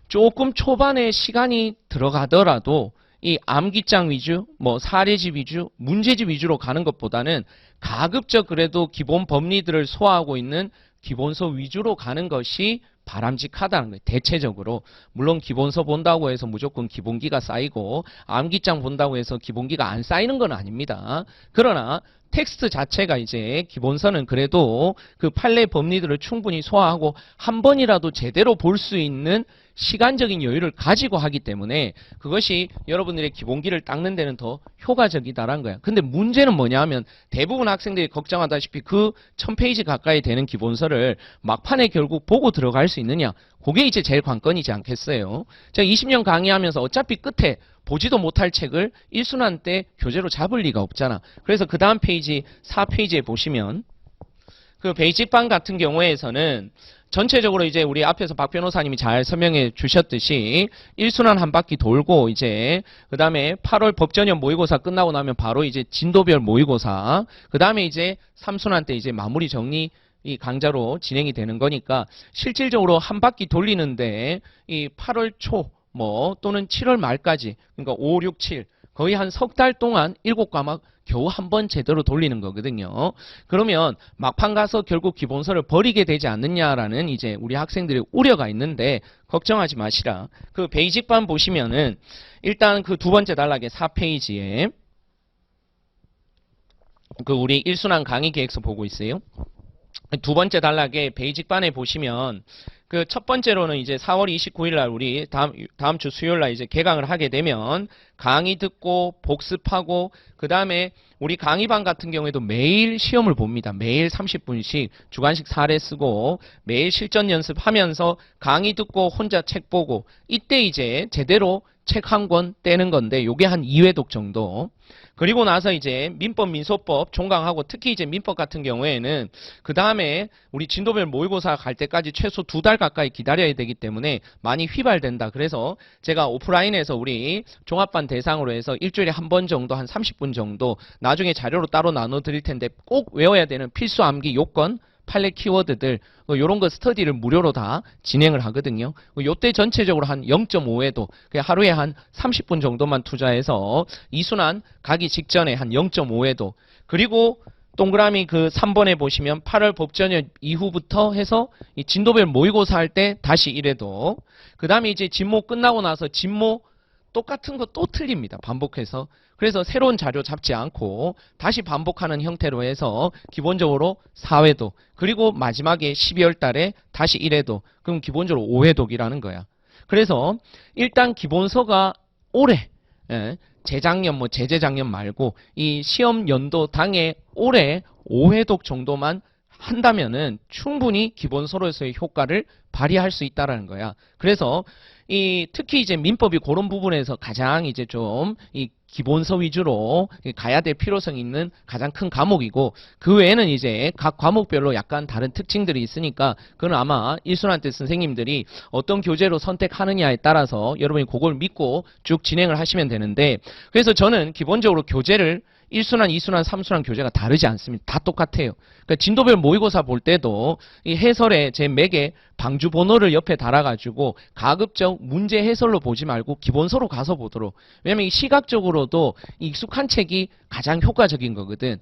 조금 초반에 시간이 들어가더라도 이 암기장 위주, 뭐 사례집 위주, 문제집 위주로 가는 것보다는 가급적 그래도 기본 법리들을 소화하고 있는 기본서 위주로 가는 것이 바람직하다는 거예요. 대체적으로. 물론 기본서 본다고 해서 무조건 기본기가 쌓이고 암기장 본다고 해서 기본기가 안 쌓이는 건 아닙니다. 그러나 텍스트 자체가 이제 기본서는 그래도 그 판례 법리들을 충분히 소화하고 한 번이라도 제대로 볼 수 있는 시간적인 여유를 가지고 하기 때문에 그것이 여러분들의 기본기를 닦는 데는 더 효과적이다라는 거야. 근데 문제는 뭐냐 하면 대부분 학생들이 걱정하다시피 그 1000페이지 가까이 되는 기본서를 막판에 결국 보고 들어갈 수 있느냐. 그게 이제 제일 관건이지 않겠어요. 제가 20년 강의하면서 어차피 끝에 보지도 못할 책을 1순환 때 교재로 잡을 리가 없잖아. 그래서 그 다음 페이지 4페이지에 보시면 그 베이직반 같은 경우에서는 전체적으로 이제 우리 앞에서 박 변호사님이 잘 설명해 주셨듯이 1순환 한 바퀴 돌고 이제 그 다음에 8월 법전형 모의고사 끝나고 나면 바로 이제 진도별 모의고사 그 다음에 이제 3순환 때 이제 마무리 정리 이 강좌로 진행이 되는 거니까 실질적으로 한 바퀴 돌리는데 이 8월 초 뭐 또는 7월 말까지 그러니까 5, 6, 7 거의 한 석 달 동안 7과목 겨우 한 번 제대로 돌리는 거거든요. 그러면 막판 가서 결국 기본서를 버리게 되지 않느냐라는 이제 우리 학생들의 우려가 있는데 걱정하지 마시라. 그 베이직반 보시면은 일단 그 두 번째 단락의 4페이지에 그 우리 1순환 강의 계획서 보고 있어요. 두 번째 단락에 베이직반에 보시면 그 첫 번째로는 이제 4월 29일 날 우리 다음 주 수요일 날 이제 개강을 하게 되면 강의 듣고 복습하고 그 다음에 우리 강의반 같은 경우에도 매일 시험을 봅니다. 매일 30분씩 주관식 사례 쓰고 매일 실전 연습하면서 강의 듣고 혼자 책 보고 이때 이제 제대로 책 한 권 떼는 건데 요게 한 2회독 정도. 그리고 나서 이제 민법, 민소법 종강하고 특히 이제 민법 같은 경우에는 그 다음에 우리 진도별 모의고사 갈 때까지 최소 2달 가까이 기다려야 되기 때문에 많이 휘발된다. 그래서 제가 오프라인에서 우리 종합반 대상으로 해서 일주일에 한 번 정도 한 30분 정도 나중에 자료로 따로 나눠 드릴 텐데 꼭 외워야 되는 필수 암기 요건 판례 키워드들 요런 거 스터디를 무료로 다 진행을 하거든요. 요때 전체적으로 한 0.5회도 하루에 한 30분 정도만 투자해서 2순환 가기 직전에 한 0.5회도 그리고 동그라미 그 3번에 보시면 8월 법전형 이후부터 해서 이 진도별 모의고사 할 때 다시 1회도 그 다음에 이제 진모 끝나고 나서 진모 똑같은 거 또 틀립니다. 반복해서. 그래서 새로운 자료 잡지 않고 다시 반복하는 형태로 해서 기본적으로 4회도 그리고 마지막에 12월 달에 다시 1회도 그럼 기본적으로 5회독이라는 거야. 그래서 일단 기본서가 올해 재작년 뭐 재재작년 말고 이 시험 연도 당에 올해 5회독 정도만 한다면은 충분히 기본서로서의 효과를 발휘할 수 있다라는 거야. 그래서 특히 이제 민법이 그런 부분에서 가장 이제 좀 이 기본서 위주로 가야 될 필요성이 있는 가장 큰 과목이고 그 외에는 이제 각 과목별로 약간 다른 특징들이 있으니까 그건 아마 1순환 때 선생님들이 어떤 교재로 선택하느냐에 따라서 여러분이 그걸 믿고 쭉 진행을 하시면 되는데 그래서 저는 기본적으로 교재를 1순환, 2순환, 3순환 교재가 다르지 않습니다. 다 똑같아요. 그러니까 진도별 모의고사 볼 때도 이 해설에 제 맥에 방주 번호를 옆에 달아가지고 가급적 문제 해설로 보지 말고 기본서로 가서 보도록. 왜냐면 이 시각적으로도 익숙한 책이 가장 효과적인 거거든.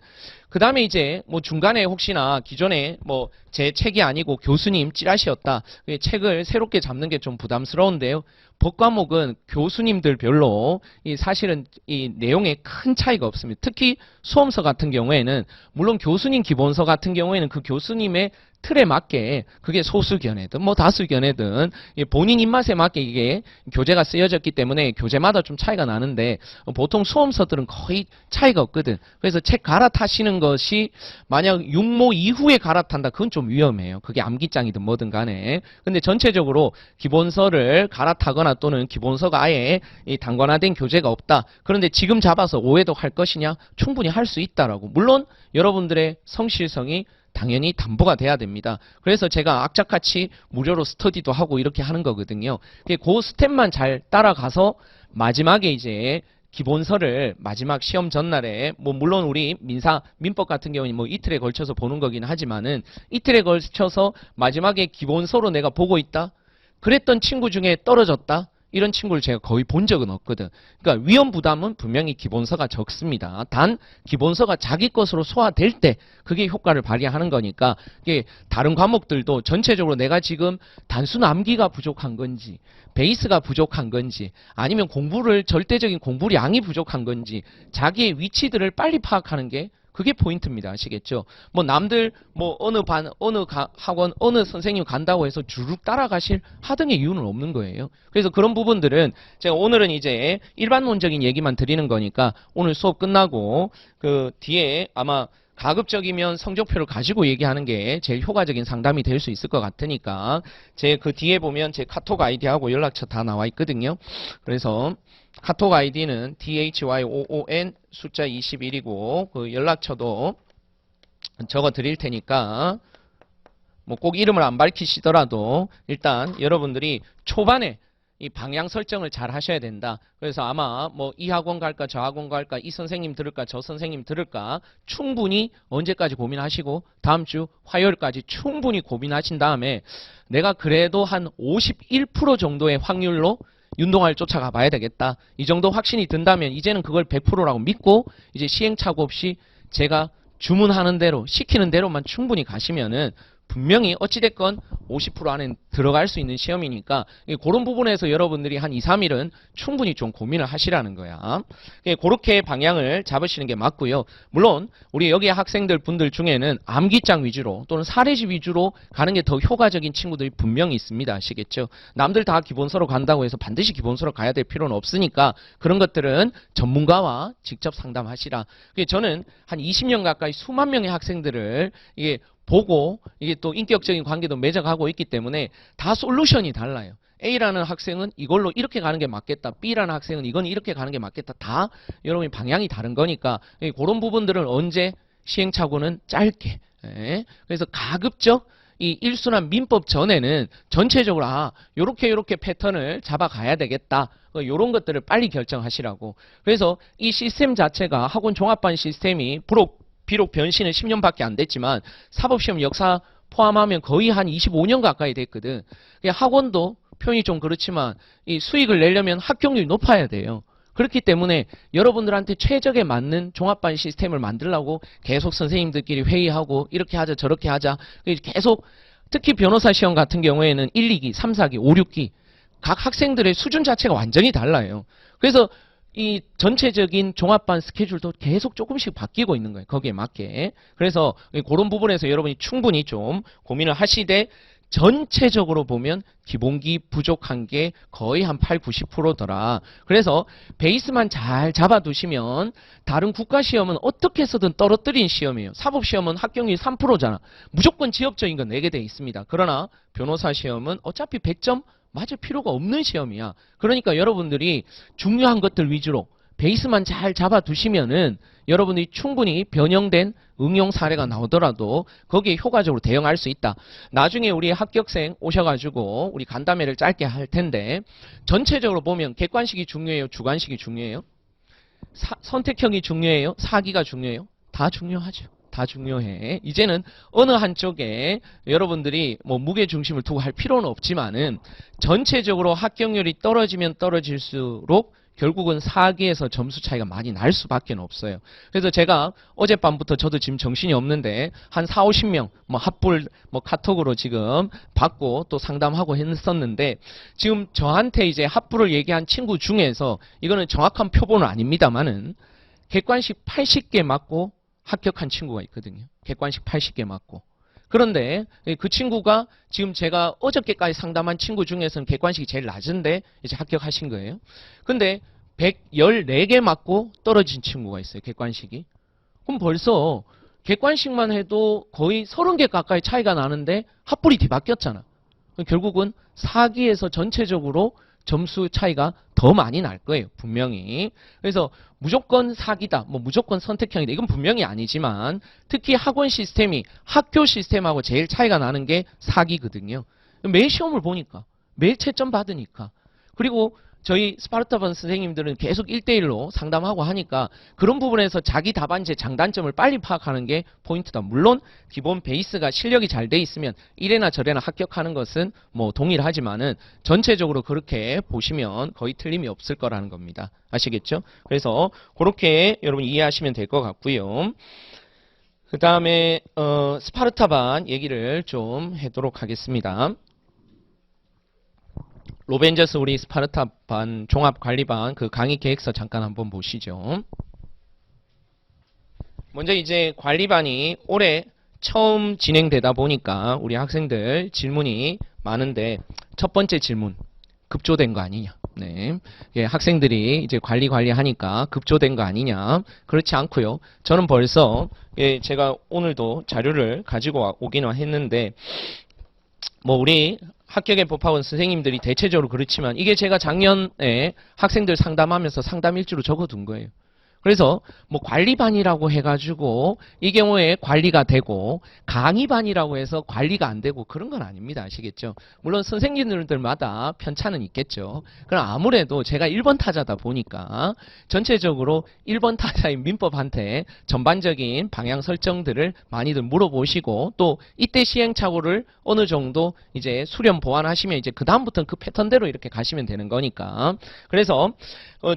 그 다음에 이제 뭐 중간에 혹시나 기존에 뭐 제 책이 아니고 교수님 찌라시였다. 책을 새롭게 잡는 게 좀 부담스러운데요. 법과목은 교수님들별로 이 사실은 이 내용에 큰 차이가 없습니다. 특히 수험서 같은 경우에는 물론 교수님 기본서 같은 경우에는 그 교수님의 틀에 맞게 그게 소수견해든 뭐 다수견해든 본인 입맛에 맞게 이게 교재가 쓰여졌기 때문에 교재마다 좀 차이가 나는데 보통 수험서들은 거의 차이가 없거든. 그래서 책 갈아타시는 것이 만약 육모 이후에 갈아탄다 그건 좀 위험해요. 그게 암기장이든 뭐든 간에. 근데 전체적으로 기본서를 갈아타거나 또는 기본서가 아예 이 단권화된 교재가 없다. 그런데 지금 잡아서 오해독 할 것이냐? 충분히 할 수 있다라고. 물론 여러분들의 성실성이 당연히 담보가 돼야 됩니다. 그래서 제가 악착같이 무료로 스터디도 하고 이렇게 하는 거거든요. 그 스텝만 잘 따라가서 마지막에 이제 기본서를 마지막 시험 전날에 뭐 물론 우리 민법 같은 경우는 뭐 이틀에 걸쳐서 보는 거긴 하지만은 이틀에 걸쳐서 마지막에 기본서로 내가 보고 있다. 그랬던 친구 중에 떨어졌다. 이런 친구를 제가 거의 본 적은 없거든. 그러니까 위험 부담은 분명히 기본서가 적습니다. 단 기본서가 자기 것으로 소화될 때 그게 효과를 발휘하는 거니까 이게 다른 과목들도 전체적으로 내가 지금 단순 암기가 부족한 건지 베이스가 부족한 건지 아니면 절대적인 공부량이 부족한 건지 자기의 위치들을 빨리 파악하는 게 그게 포인트입니다. 아시겠죠? 뭐 남들 뭐 어느 학원 어느 선생님 간다고 해서 주룩 따라가실 하등의 이유는 없는 거예요. 그래서 그런 부분들은 제가 오늘은 이제 일반론적인 얘기만 드리는 거니까 오늘 수업 끝나고 그 뒤에 아마 가급적이면 성적표를 가지고 얘기하는 게 제일 효과적인 상담이 될 수 있을 것 같으니까 제 그 뒤에 보면 제 카톡 아이디하고 연락처 다 나와 있거든요. 그래서 카톡 아이디는 DHYOON 숫자 21이고 그 연락처도 적어 드릴 테니까 뭐 꼭 이름을 안 밝히시더라도 일단 여러분들이 초반에 이 방향 설정을 잘 하셔야 된다. 그래서 아마 뭐 이 학원 갈까 저 학원 갈까 이 선생님 들을까 저 선생님 들을까 충분히 언제까지 고민하시고 다음 주 화요일까지 충분히 고민하신 다음에 내가 그래도 한 51% 정도의 확률로 윤동아를 쫓아가 봐야 되겠다. 이 정도 확신이 든다면 이제는 그걸 100%라고 믿고 이제 시행착오 없이 제가 주문하는 대로 시키는 대로만 충분히 가시면은 분명히 어찌됐건 50% 안에 들어갈 수 있는 시험이니까 그런 부분에서 여러분들이 한 2, 3일은 충분히 좀 고민을 하시라는 거야. 그렇게 방향을 잡으시는 게 맞고요. 물론 우리 여기 학생들 분들 중에는 암기장 위주로 또는 사례집 위주로 가는 게 더 효과적인 친구들이 분명히 있습니다. 아시겠죠? 남들 다 기본서로 간다고 해서 반드시 기본서로 가야 될 필요는 없으니까 그런 것들은 전문가와 직접 상담하시라. 저는 한 20년 가까이 수만 명의 학생들을 이게 보고 이게 또 인격적인 관계도 맺어가고 있기 때문에 다 솔루션이 달라요. A라는 학생은 이걸로 이렇게 가는 게 맞겠다. B라는 학생은 이건 이렇게 가는 게 맞겠다. 다 여러분이 방향이 다른 거니까 그런 부분들은 언제 시행착오는 짧게. 그래서 가급적 이 1순환 민법 전에는 전체적으로 요렇게 패턴을 잡아가야 되겠다. 요런 것들을 빨리 결정하시라고. 그래서 이 시스템 자체가 학원 종합반 시스템이 비록 변신은 10년밖에 안 됐지만 사법시험 역사 포함하면 거의 한 25년 가까이 됐거든. 학원도 표현이 좀 그렇지만 이 수익을 내려면 합격률이 높아야 돼요. 그렇기 때문에 여러분들한테 최적에 맞는 종합반 시스템을 만들려고 계속 선생님들끼리 회의하고 이렇게 하자 저렇게 하자 계속 특히 변호사 시험 같은 경우에는 1, 2기, 3, 4기, 5, 6기 각 학생들의 수준 자체가 완전히 달라요. 그래서 이 전체적인 종합반 스케줄도 계속 조금씩 바뀌고 있는 거예요. 거기에 맞게. 그래서 그런 부분에서 여러분이 충분히 좀 고민을 하시되 전체적으로 보면 기본기 부족한 게 거의 한 8, 90%더라. 그래서 베이스만 잘 잡아두시면 다른 국가시험은 어떻게 해서든 떨어뜨린 시험이에요. 사법시험은 합격률이 3%잖아. 무조건 지엽적인 거 내게 돼 있습니다. 그러나 변호사 시험은 어차피 100점 맞을 필요가 없는 시험이야. 그러니까 여러분들이 중요한 것들 위주로 베이스만 잘 잡아두시면은 여러분들이 충분히 변형된 응용 사례가 나오더라도 거기에 효과적으로 대응할 수 있다. 나중에 우리 합격생 오셔가지고 우리 간담회를 짧게 할 텐데 전체적으로 보면 객관식이 중요해요? 주관식이 중요해요? 선택형이 중요해요? 사기가 중요해요? 다 중요하죠. 다 중요해. 이제는 어느 한쪽에 여러분들이 뭐 무게 중심을 두고 할 필요는 없지만은 전체적으로 합격률이 떨어지면 떨어질수록 결국은 사기에서 점수 차이가 많이 날 수밖에 없어요. 그래서 제가 어젯밤부터 저도 지금 정신이 없는데 한 4, 50명 뭐 합불 뭐 카톡으로 지금 받고 또 상담하고 했었는데 지금 저한테 이제 합불을 얘기한 친구 중에서 이거는 정확한 표본은 아닙니다만은 객관식 80개 맞고 합격한 친구가 있거든요. 객관식 80개 맞고. 그런데 그 친구가 지금 제가 어저께까지 상담한 친구 중에서는 객관식이 제일 낮은데 이제 합격하신 거예요. 근데 114개 맞고 떨어진 친구가 있어요. 객관식이. 그럼 벌써 객관식만 해도 거의 30개 가까이 차이가 나는데 합불이 뒤바뀌었잖아. 결국은 사기에서 전체적으로 점수 차이가 더 많이 날 거예요. 분명히. 그래서 무조건 사기다. 뭐 무조건 선택형이다. 이건 분명히 아니지만 특히 학원 시스템이 학교 시스템하고 제일 차이가 나는 게 사기거든요. 매 시험을 보니까. 매 채점 받으니까. 그리고 저희 스파르타반 선생님들은 계속 1대1로 상담하고 하니까 그런 부분에서 자기 답안지의 장단점을 빨리 파악하는 게 포인트다. 물론 기본 베이스가 실력이 잘 돼 있으면 이래나 저래나 합격하는 것은 뭐 동일하지만은 전체적으로 그렇게 보시면 거의 틀림이 없을 거라는 겁니다. 아시겠죠? 그래서 그렇게 여러분 이해하시면 될 것 같고요. 그 다음에 스파르타반 얘기를 좀 하도록 하겠습니다. 로벤저스 우리 스파르타반 종합관리반 그 강의 계획서 잠깐 한번 보시죠. 먼저 이제 관리반이 올해 처음 진행되다 보니까 우리 학생들 질문이 많은데 첫 번째 질문 급조된 거 아니냐. 네. 예, 학생들이 이제 관리하니까 급조된 거 아니냐. 그렇지 않고요. 저는 벌써 예, 제가 오늘도 자료를 가지고 오기는 했는데 뭐 우리 합격의 법학원 선생님들이 대체적으로 그렇지만 이게 제가 작년에 학생들 상담하면서 상담 일지로 적어둔 거예요. 그래서 뭐 관리반이라고 해가지고 이 경우에 관리가 되고 강의반이라고 해서 관리가 안 되고 그런 건 아닙니다. 아시겠죠? 물론 선생님들마다 편차는 있겠죠. 그럼 아무래도 제가 1번 타자다 보니까 전체적으로 1번 타자인 민법한테 전반적인 방향 설정들을 많이들 물어보시고 또 이때 시행착오를 어느 정도 이제 수렴 보완하시면 이제 그다음부터는 그 패턴대로 이렇게 가시면 되는 거니까. 그래서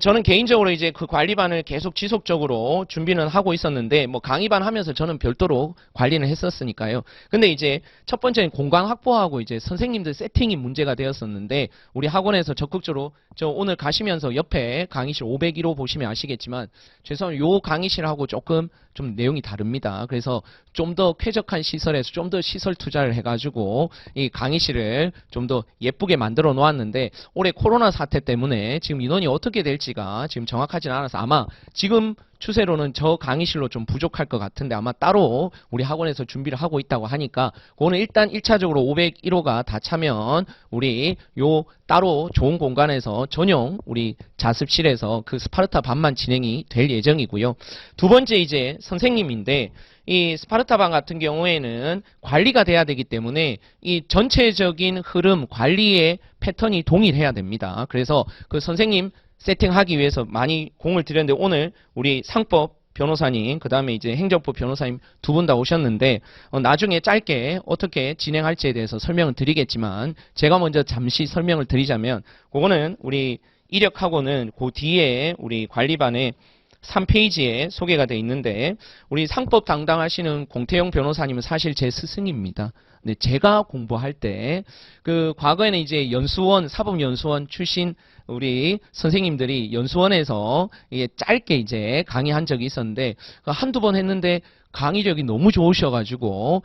저는 개인적으로 이제 그 관리반을 계속 지속적으로 준비는 하고 있었는데 뭐 강의반 하면서 저는 별도로 관리는 했었으니까요. 근데 이제 첫 번째는 공간 확보하고 이제 선생님들 세팅이 문제가 되었었는데 우리 학원에서 적극적으로 저 오늘 가시면서 옆에 강의실 501호 보시면 아시겠지만 죄송합니다. 요 강의실하고 조금 좀 내용이 다릅니다. 그래서 좀 더 쾌적한 시설에서 좀 더 시설 투자를 해가지고 이 강의실을 좀 더 예쁘게 만들어 놓았는데 올해 코로나 사태 때문에 지금 인원이 어떻게 될지가 지금 정확하진 않아서 아마 지금 추세로는 저 강의실로 좀 부족할 것 같은데 아마 따로 우리 학원에서 준비를 하고 있다고 하니까 그거는 일단 1차적으로 501호가 다 차면 우리 요 따로 좋은 공간에서 전용 우리 자습실에서 그 스파르타 반만 진행이 될 예정이고요. 두 번째 이제 선생님인데 이 스파르타반 같은 경우에는 관리가 돼야 되기 때문에 이 전체적인 흐름 관리의 패턴이 동일해야 됩니다. 그래서 그 선생님 세팅하기 위해서 많이 공을 들였는데 오늘 우리 상법 변호사님 그 다음에 이제 행정법 변호사님 두 분 다 오셨는데 나중에 짧게 어떻게 진행할지에 대해서 설명을 드리겠지만 제가 먼저 잠시 설명을 드리자면 그거는 우리 이력하고는 그 뒤에 우리 관리반에 3페이지에 소개가 되어 있는데 우리 상법 담당하시는 공태영 변호사님은 사실 제 스승입니다. 근데 제가 공부할 때 그 과거에는 이제 연수원 사법연수원 출신 우리 선생님들이 연수원에서 이게 짧게 이제 강의한 적이 있었는데 한두 번 했는데 강의력이 너무 좋으셔가지고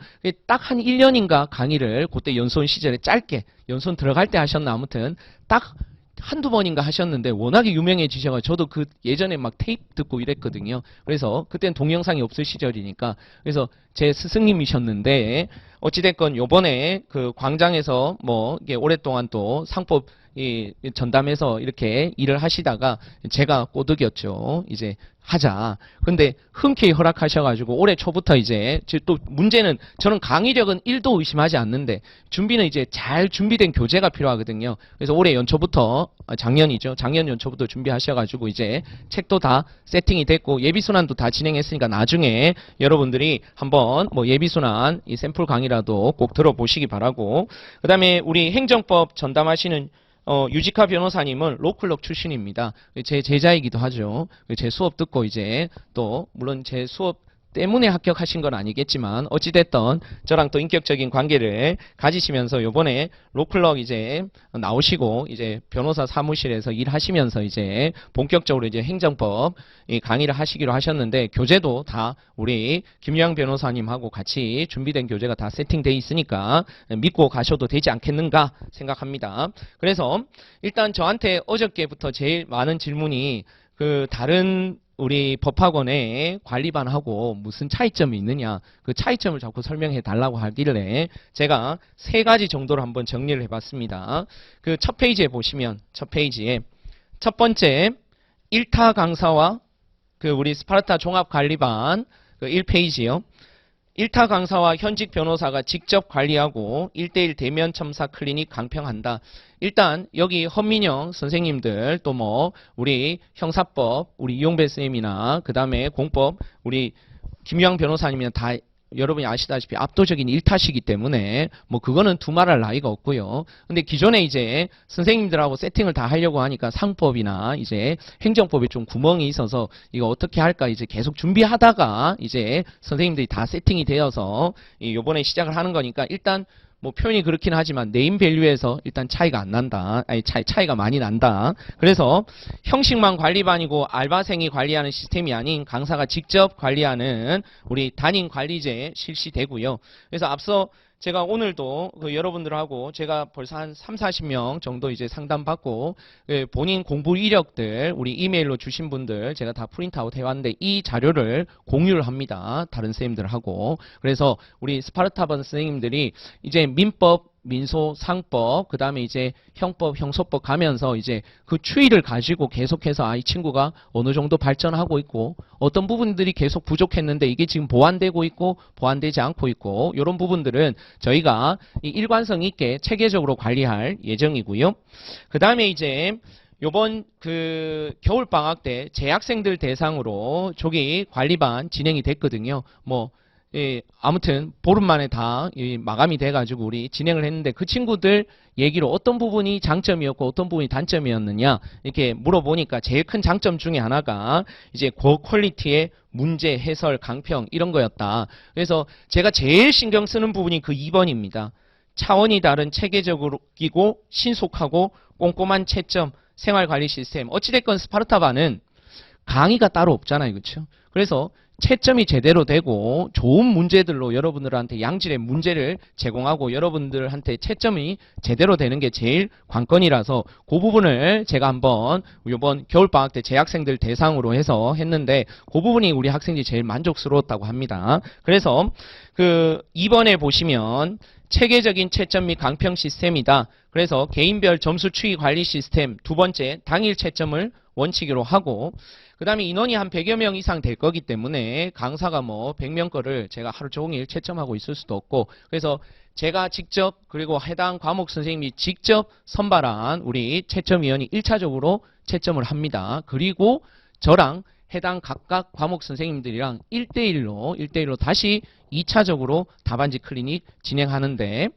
딱 한 1년인가 강의를 그때 연수원 시절에 짧게 연수원 들어갈 때 하셨나 아무튼 딱 한두 번인가 하셨는데 워낙에 유명해지셔가지고 저도 그 예전에 막 테이프 듣고 이랬거든요. 그래서 그때는 동영상이 없을 시절이니까 그래서 제 스승님이셨는데 어찌됐건 요번에 그 광장에서 뭐 이게 오랫동안 또 상법 이 전담해서 이렇게 일을 하시다가 제가 꼬드겼죠. 이제 하자. 근데 흔쾌히 허락하셔가지고 올해 초부터 이제 또 문제는 저는 강의력은 1도 의심하지 않는데 준비는 이제 잘 준비된 교재가 필요하거든요. 그래서 올해 연초부터 작년이죠. 작년 연초부터 준비하셔가지고 이제 책도 다 세팅이 됐고 예비순환도 다 진행했으니까 나중에 여러분들이 한번 뭐 예비순환 이 샘플 강의라도 꼭 들어보시기 바라고 그 다음에 우리 행정법 전담하시는 유지카 변호사님은 로클럭 출신입니다. 제 제자이기도 하죠. 제 수업 듣고 이제 또 물론 제 수업 때문에 합격하신 건 아니겠지만 어찌됐던 저랑 또 인격적인 관계를 가지시면서 요번에 로클럭 이제 나오시고 이제 변호사 사무실에서 일하시면서 이제 본격적으로 이제 행정법 이 강의를 하시기로 하셨는데 교재도 다 우리 김유양 변호사님하고 같이 준비된 교재가 다 세팅돼 있으니까 믿고 가셔도 되지 않겠는가 생각합니다. 그래서 일단 저한테 어저께부터 제일 많은 질문이 그 다른 우리 법학원의 관리반하고 무슨 차이점이 있느냐 그 차이점을 자꾸 설명해 달라고 하길래 제가 3가지 정도로 한번 정리를 해봤습니다. 그 첫 페이지에 보시면 첫 페이지에 첫 번째 1타 강사와 그 우리 스파르타 종합관리반 그 1페이지요. 1타 강사와 현직 변호사가 직접 관리하고 1대1 대면 첨사 클리닉 강평한다. 일단 여기 헌민영 선생님들 또 뭐 우리 형사법 우리 이용배 선생님이나 그 다음에 공법 우리 김유양 변호사님이나 다 여러분이 아시다시피 압도적인 일타시기 때문에 뭐 그거는 두말할 나위가 없고요. 근데 기존에 이제 선생님들하고 세팅을 다 하려고 하니까 상법이나 이제 행정법에 좀 구멍이 있어서 이거 어떻게 할까 이제 계속 준비하다가 이제 선생님들이 다 세팅이 되어서 요번에 시작을 하는 거니까 일단 뭐 표현이 그렇긴 하지만 네임 밸류에서 일단 차이가 안 난다. 아니 차이가 많이 난다. 그래서 형식만 관리반이고 알바생이 관리하는 시스템이 아닌 강사가 직접 관리하는 우리 단임 관리제 실시되고요. 그래서 앞서 제가 오늘도 그 여러분들하고 제가 벌써 한 3, 40명 정도 이제 상담받고 그 본인 공부 이력들 우리 이메일로 주신 분들 제가 다 프린트아웃 해왔는데 이 자료를 공유를 합니다. 다른 선생님들하고. 그래서 우리 스파르타반 선생님들이 이제 민법 민소, 상법, 그 다음에 이제 형법, 형소법 가면서 이제 그 추이를 가지고 계속해서 이 친구가 어느 정도 발전하고 있고 어떤 부분들이 계속 부족했는데 이게 지금 보완되고 있고 보완되지 않고 있고 이런 부분들은 저희가 이 일관성 있게 체계적으로 관리할 예정이고요. 그 다음에 이제 요번 그 겨울방학 때 재학생들 대상으로 조기 관리반 진행이 됐거든요. 뭐 예, 아무튼 보름 만에 다 마감이 돼가지고 우리 진행을 했는데 그 친구들 얘기로 어떤 부분이 장점이었고 어떤 부분이 단점이었느냐 이렇게 물어보니까 제일 큰 장점 중에 하나가 이제 고퀄리티의 문제 해설 강평 이런 거였다. 그래서 제가 제일 신경 쓰는 부분이 그 2번입니다. 차원이 다른 체계적이고 신속하고 꼼꼼한 채점 생활관리 시스템. 어찌됐건 스파르타반은 강의가 따로 없잖아요. 그렇죠? 그래서 채점이 제대로 되고 좋은 문제들로 여러분들한테 양질의 문제를 제공하고 여러분들한테 채점이 제대로 되는 게 제일 관건이라서 그 부분을 제가 한번 이번 겨울방학 때 재학생들 대상으로 해서 했는데 그 부분이 우리 학생들이 제일 만족스러웠다고 합니다. 그래서 그 2번에 보시면 체계적인 채점 및 강평 시스템이다. 그래서 개인별 점수 추이 관리 시스템 두 번째 당일 채점을 원칙으로 하고 그 다음에 인원이 한 100여 명 이상 될 거기 때문에 강사가 뭐 100명 거를 제가 하루 종일 채점하고 있을 수도 없고 그래서 제가 직접 그리고 해당 과목 선생님이 직접 선발한 우리 채점위원이 1차적으로 채점을 합니다. 그리고 저랑 해당 각각 과목 선생님들이랑 1대1로 다시 2차적으로 답안지 클리닉 진행하는데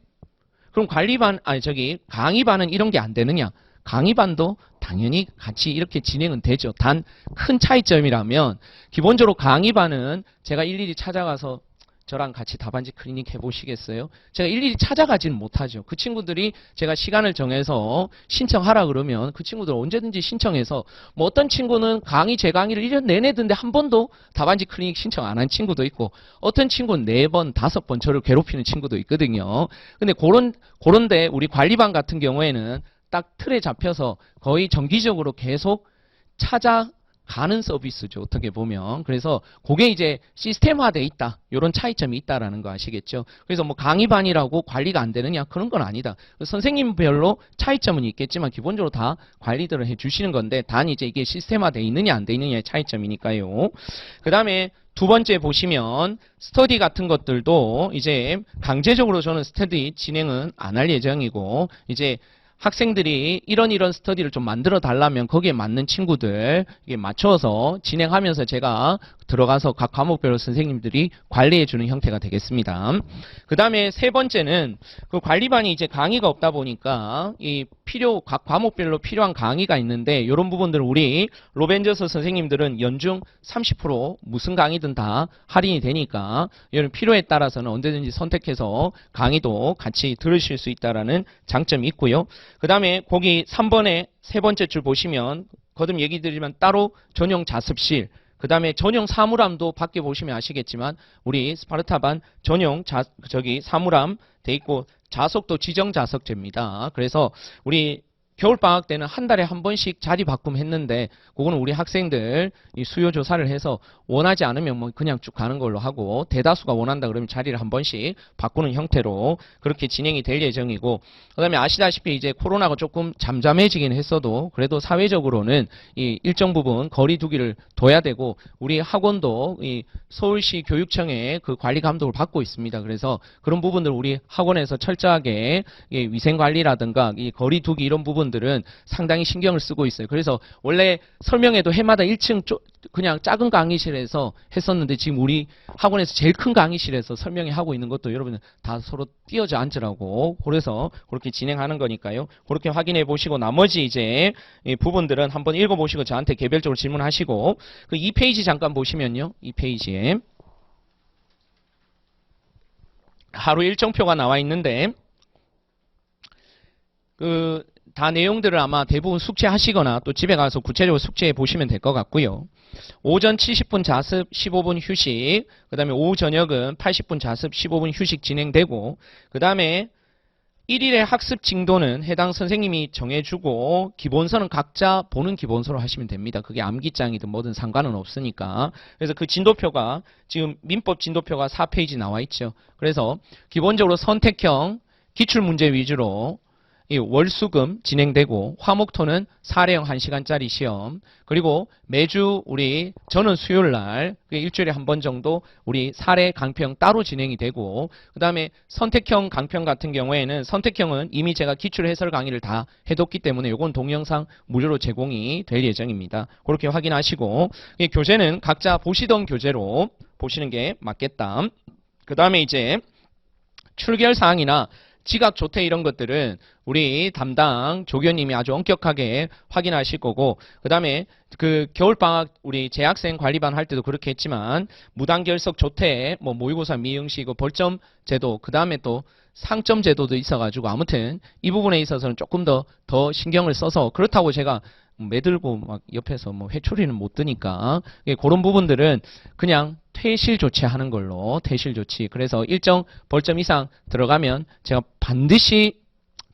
그럼 강의반은 이런 게 안 되느냐? 강의반도 당연히 같이 이렇게 진행은 되죠. 단 큰 차이점이라면 기본적으로 강의반은 제가 일일이 찾아가서 저랑 같이 답안지 클리닉 해보시겠어요? 제가 일일이 찾아가지는 못하죠. 그 친구들이 제가 시간을 정해서 신청하라 그러면 그 친구들 언제든지 신청해서 뭐 어떤 친구는 제 강의를 1년 내내 듣는데 한 번도 답안지 클리닉 신청 안 한 친구도 있고 어떤 친구는 4번, 5번 저를 괴롭히는 친구도 있거든요. 근데 그런데 우리 관리반 같은 경우에는 딱 틀에 잡혀서 거의 정기적으로 계속 가는 서비스죠. 어떻게 보면. 그래서 그게 이제 시스템화되어 있다. 이런 차이점이 있다라는 거 아시겠죠? 그래서 뭐 강의반이라고 관리가 안 되느냐? 그런 건 아니다. 선생님별로 차이점은 있겠지만 기본적으로 다 관리들을 해 주시는 건데 단 이제 이게 시스템화되어 있느냐 안 돼 있느냐의 차이점이니까요. 그 다음에 두 번째 보시면 스터디 같은 것들도 이제 강제적으로 저는 스터디 진행은 안 할 예정이고 이제 학생들이 이런 스터디를 좀 만들어 달라면 거기에 맞는 친구들 이게 맞춰서 진행하면서 제가 들어가서 각 과목별로 선생님들이 관리해 주는 형태가 되겠습니다. 그 다음에 세 번째는 그 관리반이 이제 강의가 없다 보니까 각 과목별로 필요한 강의가 있는데 이런 부분들은 우리 로벤저스 선생님들은 연중 30% 무슨 강의든 다 할인이 되니까 이런 필요에 따라서는 언제든지 선택해서 강의도 같이 들으실 수 있다라는 장점이 있고요. 그 다음에 거기 3번에 세 번째 줄 보시면 거듭 얘기 드리면 따로 전용 자습실 그 다음에 전용 사물함도 밖에 보시면 아시겠지만 우리 스파르타반 전용 사물함 돼 있고 좌석도 지정 좌석제입니다. 그래서 우리 겨울방학 때는 한 달에 한 번씩 자리 바꿈했는데 그거는 우리 학생들 수요 조사를 해서 원하지 않으면 뭐 그냥 쭉 가는 걸로 하고 대다수가 원한다 그러면 자리를 한 번씩 바꾸는 형태로 그렇게 진행이 될 예정이고 그다음에 아시다시피 이제 코로나가 조금 잠잠해지긴 했어도 그래도 사회적으로는 이 일정 부분 거리 두기를 둬야 되고 우리 학원도 이 서울시 교육청의 그 관리 감독을 받고 있습니다. 그래서 그런 부분들 우리 학원에서 철저하게 위생 관리라든가 이 거리 두기 이런 부분들은 상당히 신경을 쓰고 있어요. 그래서 원래 설명회도 해마다 1층 그냥 작은 강의실에서 했었는데 지금 우리 학원에서 제일 큰 강의실에서 설명회 하고 있는 것도 여러분은 다 서로 띄어져 앉으라고 그래서 그렇게 진행하는 거니까요. 그렇게 확인해 보시고 나머지 이제 이 부분들은 한번 읽어보시고 저한테 개별적으로 질문하시고 그 2페이지 잠깐 보시면요. 2페이지에 하루 일정표가 나와 있는데 다 내용들을 아마 대부분 숙지하시거나 또 집에 가서 구체적으로 숙지해 보시면 될 것 같고요. 오전 70분 자습 15분 휴식 그 다음에 오후 저녁은 80분 자습 15분 휴식 진행되고 그 다음에 1일의 학습 징도는 해당 선생님이 정해주고 기본서는 각자 보는 기본서로 하시면 됩니다. 그게 암기장이든 뭐든 상관은 없으니까. 그래서 그 진도표가 지금 민법 진도표가 4페이지 나와 있죠. 그래서 기본적으로 선택형 기출문제 위주로 이 월수금 진행되고 화목토는 사례형 1시간짜리 시험 그리고 매주 저는 수요일날 일주일에 한 번 정도 우리 사례 강평 따로 진행이 되고 그 다음에 선택형 강평 같은 경우에는 선택형은 이미 제가 기출 해설 강의를 다 해뒀기 때문에 이건 동영상 무료로 제공이 될 예정입니다. 그렇게 확인하시고 교재는 각자 보시던 교재로 보시는 게 맞겠다. 그 다음에 이제 출결 사항이나 지각 조퇴 이런 것들은 우리 담당 조교님이 아주 엄격하게 확인하실 거고 그 다음에 그 겨울방학 우리 재학생 관리반 할 때도 그렇게 했지만 무단결석 조퇴 뭐 모의고사 미응시 이거 벌점 제도 그 다음에 또 상점 제도도 있어가지고 아무튼 이 부분에 있어서는 조금 더 신경을 써서 그렇다고 제가 매들고 막 옆에서 뭐 회초리는 못 드니까 그런 부분들은 그냥 퇴실 조치하는 걸로 퇴실 조치 그래서 일정 벌점 이상 들어가면 제가 반드시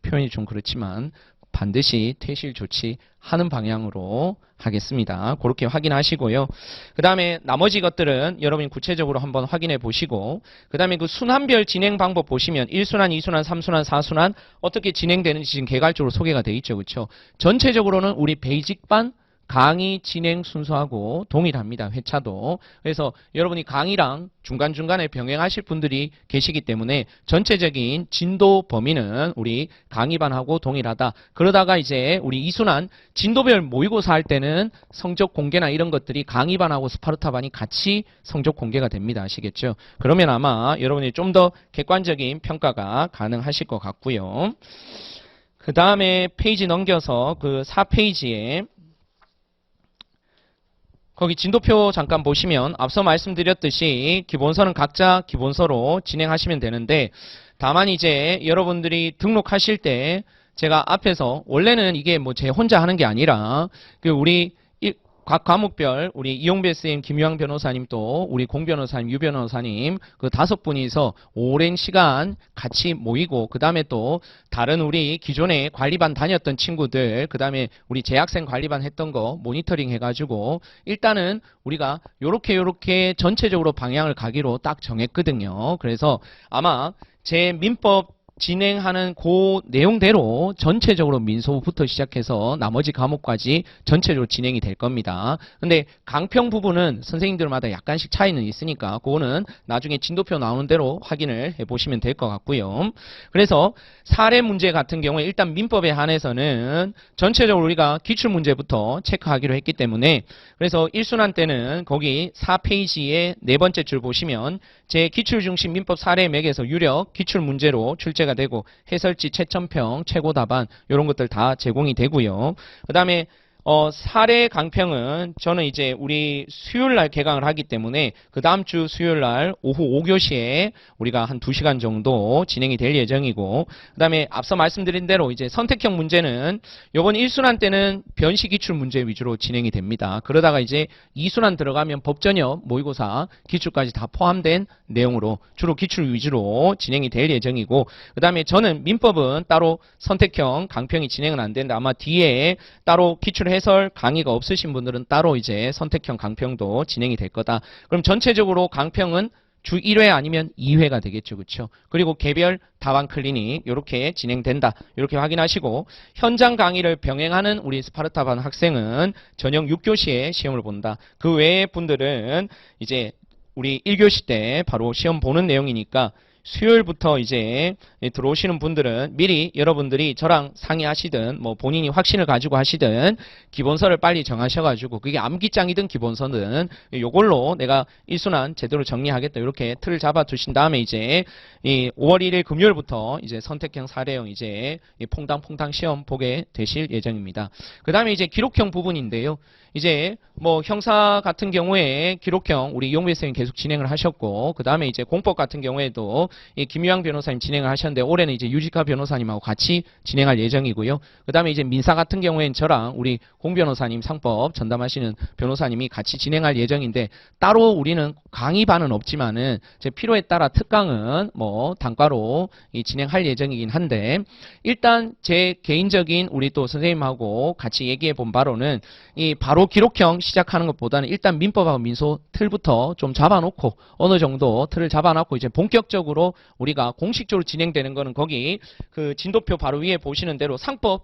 표현이 좀 그렇지만 반드시 퇴실 조치하는 방향으로 하겠습니다. 그렇게 확인하시고요. 그 다음에 나머지 것들은 여러분이 구체적으로 한번 확인해 보시고 그 다음에 그 순환별 진행 방법 보시면 1순환, 2순환, 3순환, 4순환 어떻게 진행되는지 지금 개괄적으로 소개가 돼 있죠. 그렇죠? 전체적으로는 우리 베이직반 강의 진행 순서하고 동일합니다. 회차도. 그래서 여러분이 강의랑 중간중간에 병행하실 분들이 계시기 때문에 전체적인 진도 범위는 우리 강의반하고 동일하다. 그러다가 이제 우리 이순환 진도별 모의고사 할 때는 성적 공개나 이런 것들이 강의반하고 스파르타반이 같이 성적 공개가 됩니다. 아시겠죠? 그러면 아마 여러분이 좀 더 객관적인 평가가 가능하실 것 같고요. 그 다음에 페이지 넘겨서 그 4페이지에 거기 진도표 잠깐 보시면 앞서 말씀드렸듯이 기본서는 각자 기본서로 진행하시면 되는데 다만 이제 여러분들이 등록하실 때 제가 앞에서 원래는 이게 뭐 제 혼자 하는 게 아니라 그 우리 각 과목별 우리 이용배 선생님, 김유황 변호사님 또 우리 공 변호사님, 유 변호사님 그 5분이서 오랜 시간 같이 모이고 그 다음에 또 다른 우리 기존에 관리반 다녔던 친구들 그 다음에 우리 재학생 관리반 했던 거 모니터링 해가지고 일단은 우리가 요렇게 전체적으로 방향을 가기로 딱 정했거든요. 그래서 아마 제 민법 진행하는 그 내용대로 전체적으로 민소부터 시작해서 나머지 과목까지 전체적으로 진행이 될 겁니다. 근데 강평 부분은 선생님들마다 약간씩 차이는 있으니까 그거는 나중에 진도표 나오는 대로 확인을 해보시면 될 것 같고요. 그래서 사례 문제 같은 경우에 일단 민법에 한해서는 전체적으로 우리가 기출문제부터 체크하기로 했기 때문에 그래서 1순환 때는 거기 4페이지의 네 번째 줄 보시면 제 기출중심 민법 사례 맥에서 유력 기출문제로 출제가 되고 해설지, 최첨평, 최고 답안 이런 것들 다 제공이 되고요. 그 다음에 사례 강평은 저는 이제 우리 수요일 날 개강을 하기 때문에 그 다음 주 수요일 날 오후 5교시에 우리가 한 2시간 정도 진행이 될 예정이고 그 다음에 앞서 말씀드린 대로 이제 선택형 문제는 이번 1순환 때는 변시 기출 문제 위주로 진행이 됩니다. 그러다가 이제 2순환 들어가면 법전형 모의고사 기출까지 다 포함된 내용으로 주로 기출 위주로 진행이 될 예정이고 그 다음에 저는 민법은 따로 선택형 강평이 진행은 안 되는데 아마 뒤에 따로 기출 해설 강의가 없으신 분들은 따로 이제 선택형 강평도 진행이 될 거다. 그럼 전체적으로 강평은 주 1회 아니면 2회가 되겠죠. 그렇죠? 그리고 개별 답안 클리닉 이렇게 진행된다. 이렇게 확인하시고 현장 강의를 병행하는 우리 스파르타반 학생은 저녁 6교시에 시험을 본다. 그 외의 분들은 이제 우리 1교시 때 바로 시험 보는 내용이니까 수요일부터 이제 들어오시는 분들은 미리 여러분들이 저랑 상의하시든 뭐 본인이 확신을 가지고 하시든 기본서를 빨리 정하셔가지고 그게 암기장이든 기본서든 요걸로 내가 1순환 제대로 정리하겠다 이렇게 틀을 잡아 두신 다음에 이제 이 5월 1일 금요일부터 이제 선택형 사례형 이제 퐁당퐁당 시험 보게 되실 예정입니다. 그 다음에 이제 기록형 부분인데요. 이제 뭐 형사 같은 경우에 기록형 우리 이용배 선생님 계속 진행을 하셨고 그 다음에 이제 공법 같은 경우에도 이 김유황 변호사님 진행을 하셨는데 올해는 이제 유지카 변호사님하고 같이 진행할 예정이고요. 그 다음에 이제 민사 같은 경우에는 저랑 우리 공 변호사님 상법 전담하시는 변호사님이 같이 진행할 예정인데 따로 우리는 강의반은 없지만은 제 필요에 따라 특강은 뭐 단과로 진행할 예정이긴 한데 일단 제 개인적인 우리 또 선생님하고 같이 얘기해 본 바로는 이 바로 기록형 시작하는 것보다는 일단 민법하고 민소 틀부터 좀 잡아놓고 어느 정도 틀을 잡아놓고 이제 본격적으로 우리가 공식적으로 진행되는 거는 거기 그 진도표 바로 위에 보시는 대로 상법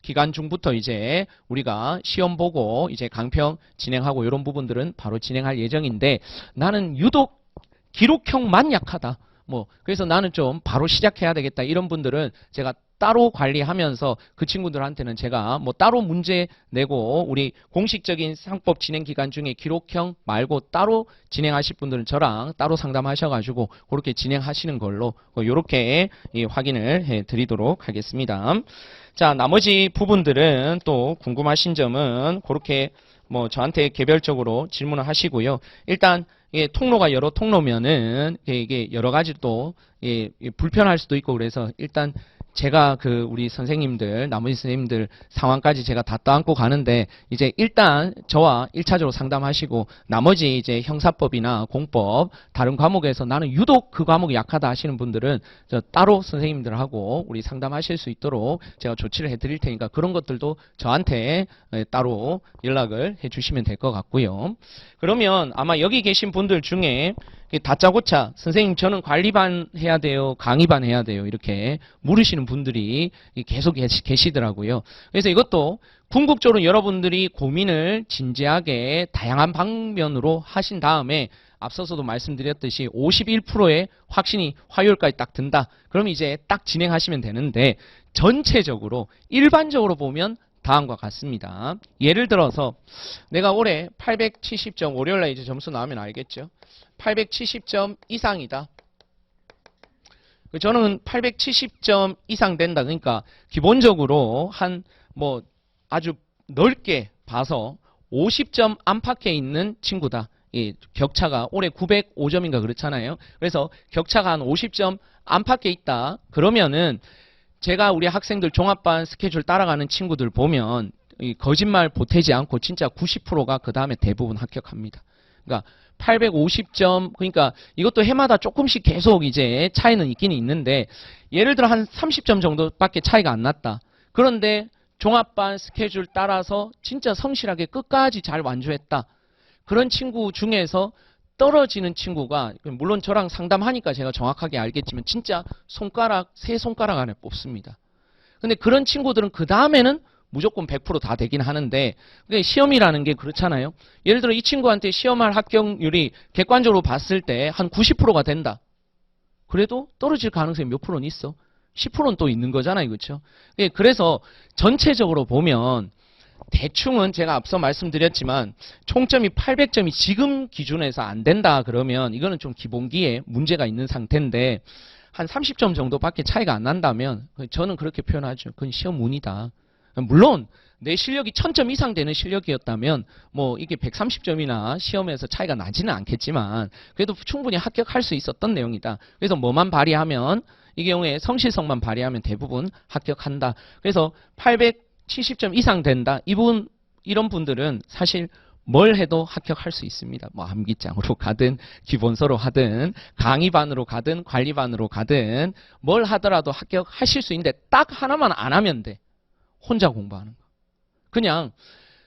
기간 중부터 이제 우리가 시험 보고 이제 강평 진행하고 이런 부분들은 바로 진행할 예정인데 나는 유독 기록형만 약하다. 뭐 그래서 나는 좀 바로 시작해야 되겠다. 이런 분들은 제가 따로 관리하면서 그 친구들한테는 제가 뭐 따로 문제 내고 우리 공식적인 상법 진행 기간 중에 기록형 말고 따로 진행하실 분들은 저랑 따로 상담하셔가지고 그렇게 진행하시는 걸로 이렇게 확인을 해 드리도록 하겠습니다. 자, 나머지 부분들은 또 궁금하신 점은 그렇게 뭐 저한테 개별적으로 질문을 하시고요. 일단 통로가 여러 통로면은 이게 여러 가지 또 불편할 수도 있고 그래서 일단 제가 그 우리 선생님들 나머지 선생님들 상황까지 제가 다 떠안고 가는데 이제 일단 저와 1차적으로 상담하시고 나머지 이제 형사법이나 공법 다른 과목에서 나는 유독 그 과목이 약하다 하시는 분들은 저 따로 선생님들하고 우리 상담하실 수 있도록 제가 조치를 해드릴 테니까 그런 것들도 저한테 따로 연락을 해주시면 될 것 같고요. 그러면 아마 여기 계신 분들 중에 다짜고짜 선생님 저는 관리반 해야 돼요, 강의반 해야 돼요 이렇게 물으시는 분들이 계속 계시더라고요. 그래서 이것도 궁극적으로 여러분들이 고민을 진지하게 다양한 방면으로 하신 다음에 앞서서도 말씀드렸듯이 51%의 확신이 화요일까지 딱 든다. 그럼 이제 딱 진행하시면 되는데 전체적으로 일반적으로 보면 다음과 같습니다. 예를 들어서 내가 올해 870점 월요일날 이제 점수 나오면 알겠죠. 870점 이상이다. 저는 870점 이상 된다. 그러니까 기본적으로 한 뭐 아주 넓게 봐서 50점 안팎에 있는 친구다. 격차가 올해 905점인가 그렇잖아요. 그래서 격차가 한 50점 안팎에 있다. 그러면은 제가 우리 학생들 종합반 스케줄 따라가는 친구들 보면 이 거짓말 보태지 않고 진짜 90%가 그 다음에 대부분 합격합니다. 그러니까 850점, 그러니까 이것도 해마다 조금씩 계속 이제 차이는 있긴 있는데, 예를 들어 한 30점 정도밖에 차이가 안 났다. 그런데 종합반 스케줄 따라서 진짜 성실하게 끝까지 잘 완주했다. 그런 친구 중에서 떨어지는 친구가, 물론 저랑 상담하니까 제가 정확하게 알겠지만 진짜 세 손가락 안에 뽑습니다. 근데 그런 친구들은 그 다음에는 무조건 100%다 되긴 하는데, 시험이라는 게 그렇잖아요. 예를 들어 이 친구한테 시험할 합격률이 객관적으로 봤을 때 한 90%가 된다. 그래도 떨어질 가능성이 몇 프로는 있어? 10%는 또 있는 거잖아요. 그렇죠? 그래서 전체적으로 보면 대충은 제가 앞서 말씀드렸지만 총점이 800점이 지금 기준에서 안 된다 그러면 이거는 좀 기본기에 문제가 있는 상태인데, 한 30점 정도밖에 차이가 안 난다면 저는 그렇게 표현하죠. 그건 시험 운이다. 물론 내 실력이 1000점 이상 되는 실력이었다면 뭐 이게 130점이나 시험에서 차이가 나지는 않겠지만 그래도 충분히 합격할 수 있었던 내용이다. 그래서 뭐만 발휘하면, 이 경우에 성실성만 발휘하면 대부분 합격한다. 그래서 870점 이상 된다. 이런 분들은 사실 뭘 해도 합격할 수 있습니다. 뭐 암기장으로 가든 기본서로 하든 강의반으로 가든 관리반으로 가든 뭘 하더라도 합격하실 수 있는데 딱 하나만 안 하면 돼. 혼자 공부하는 거. 그냥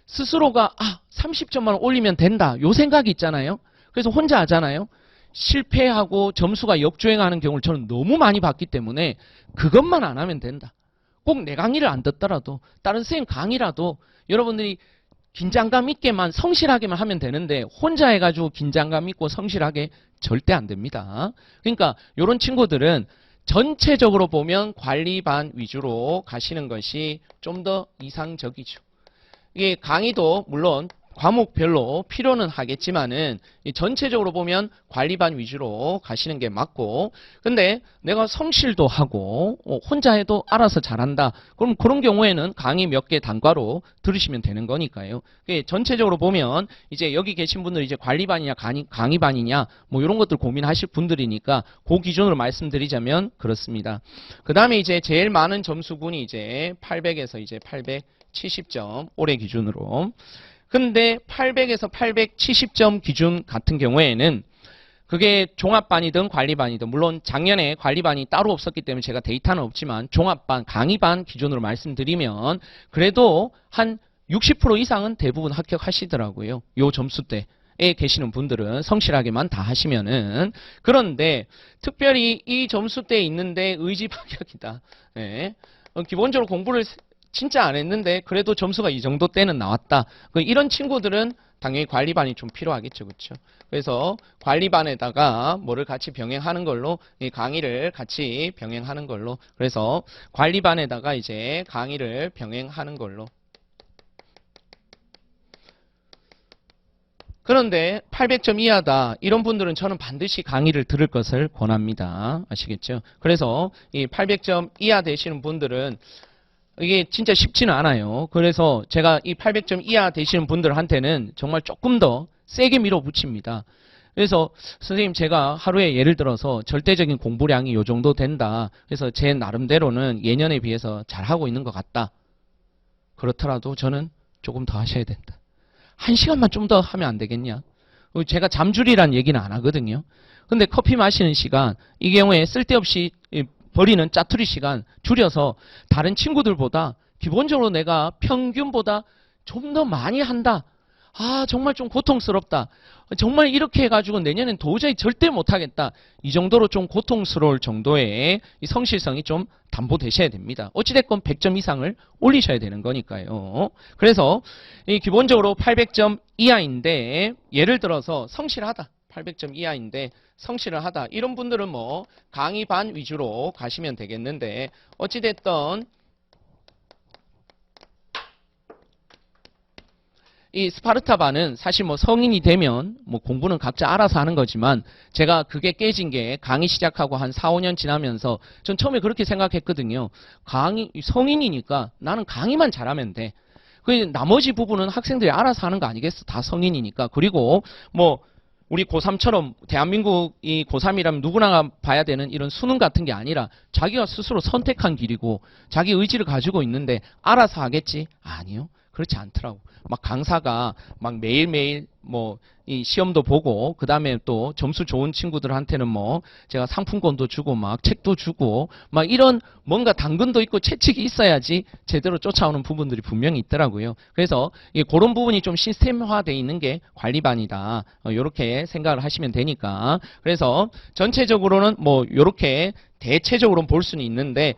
스스로가 30점만 올리면 된다. 요 생각이 있잖아요. 그래서 혼자 하잖아요. 실패하고 점수가 역주행하는 경우를 저는 너무 많이 봤기 때문에 그것만 안 하면 된다. 꼭 내 강의를 안 듣더라도 다른 선생님 강의라도 여러분들이 긴장감 있게만 성실하게만 하면 되는데 혼자 해가지고 긴장감 있고 성실하게 절대 안 됩니다. 그러니까 이런 친구들은 전체적으로 보면 관리반 위주로 가시는 것이 좀 더 이상적이죠. 이게 강의도 물론 과목별로 필요는 하겠지만은 전체적으로 보면 관리반 위주로 가시는 게 맞고, 근데 내가 성실도 하고 혼자 해도 알아서 잘한다. 그럼 그런 경우에는 강의 몇 개 단과로 들으시면 되는 거니까요. 전체적으로 보면 이제 여기 계신 분들 이제 관리반이냐 강의반이냐 뭐 이런 것들 고민하실 분들이니까 그 기준으로 말씀드리자면 그렇습니다. 그 다음에 이제 제일 많은 점수군이 이제 800에서 이제 870점 올해 기준으로. 근데 800에서 870점 기준 같은 경우에는 그게 종합반이든 관리반이든, 물론 작년에 관리반이 따로 없었기 때문에 제가 데이터는 없지만 종합반, 강의반 기준으로 말씀드리면 그래도 한 60% 이상은 대부분 합격하시더라고요. 요 점수대에 계시는 분들은 성실하게만 다 하시면은. 그런데 특별히 이 점수대에 있는데 의지박약이다. 네. 기본적으로 공부를 진짜 안 했는데 그래도 점수가 이 정도 때는 나왔다. 이런 친구들은 당연히 관리반이 좀 필요하겠죠. 그렇죠? 그래서 관리반에다가 뭐를 같이 병행하는 걸로, 이 강의를 같이 병행하는 걸로. 그래서 관리반에다가 이제 강의를 병행하는 걸로. 그런데 800점 이하다. 이런 분들은 저는 반드시 강의를 들을 것을 권합니다. 아시겠죠? 그래서 이 800점 이하 되시는 분들은 이게 진짜 쉽지는 않아요. 그래서 제가 이 800점 이하 되시는 분들한테는 정말 조금 더 세게 밀어붙입니다. 그래서 선생님 제가 하루에 예를 들어서 절대적인 공부량이 요 정도 된다. 그래서 제 나름대로는 예년에 비해서 잘하고 있는 것 같다. 그렇더라도 저는 조금 더 하셔야 된다. 1시간만 좀 더 하면 안 되겠냐? 제가 잠줄이란 얘기는 안 하거든요. 근데 커피 마시는 시간, 이 경우에 쓸데없이 버리는 짜투리 시간 줄여서 다른 친구들보다 기본적으로 내가 평균보다 좀 더 많이 한다. 정말 좀 고통스럽다. 정말 이렇게 해가지고 내년엔 도저히 절대 못하겠다. 이 정도로 좀 고통스러울 정도의 이 성실성이 좀 담보되셔야 됩니다. 어찌됐건 100점 이상을 올리셔야 되는 거니까요. 그래서 이 기본적으로 800점 이하인데 예를 들어서 성실하다. 800점 이하인데 성실을 하다. 이런 분들은 뭐 강의 반 위주로 가시면 되겠는데, 어찌됐든 이 스파르타 반은 사실 뭐 성인이 되면 뭐 공부는 각자 알아서 하는 거지만, 제가 그게 깨진 게 강의 시작하고 한 4, 5년 지나면서 전 처음에 그렇게 생각했거든요. 성인이니까 나는 강의만 잘하면 돼. 그 나머지 부분은 학생들이 알아서 하는 거 아니겠어? 다 성인이니까. 그리고 뭐 우리 고3처럼 대한민국 이 고3이라면 누구나 봐야 되는 이런 수능 같은 게 아니라 자기가 스스로 선택한 길이고 자기 의지를 가지고 있는데 알아서 하겠지? 아니요. 그렇지 않더라고. 막 강사가 막 매일매일 뭐 이 시험도 보고 그다음에 또 점수 좋은 친구들한테는 뭐 제가 상품권도 주고 막 책도 주고 막 이런 뭔가 당근도 있고 채찍이 있어야지 제대로 쫓아오는 부분들이 분명히 있더라고요. 그래서 그런 부분이 좀 시스템화되어 있는 게 관리반이다. 이렇게 생각을 하시면 되니까. 그래서 전체적으로는 뭐 이렇게 대체적으로는 볼 수는 있는데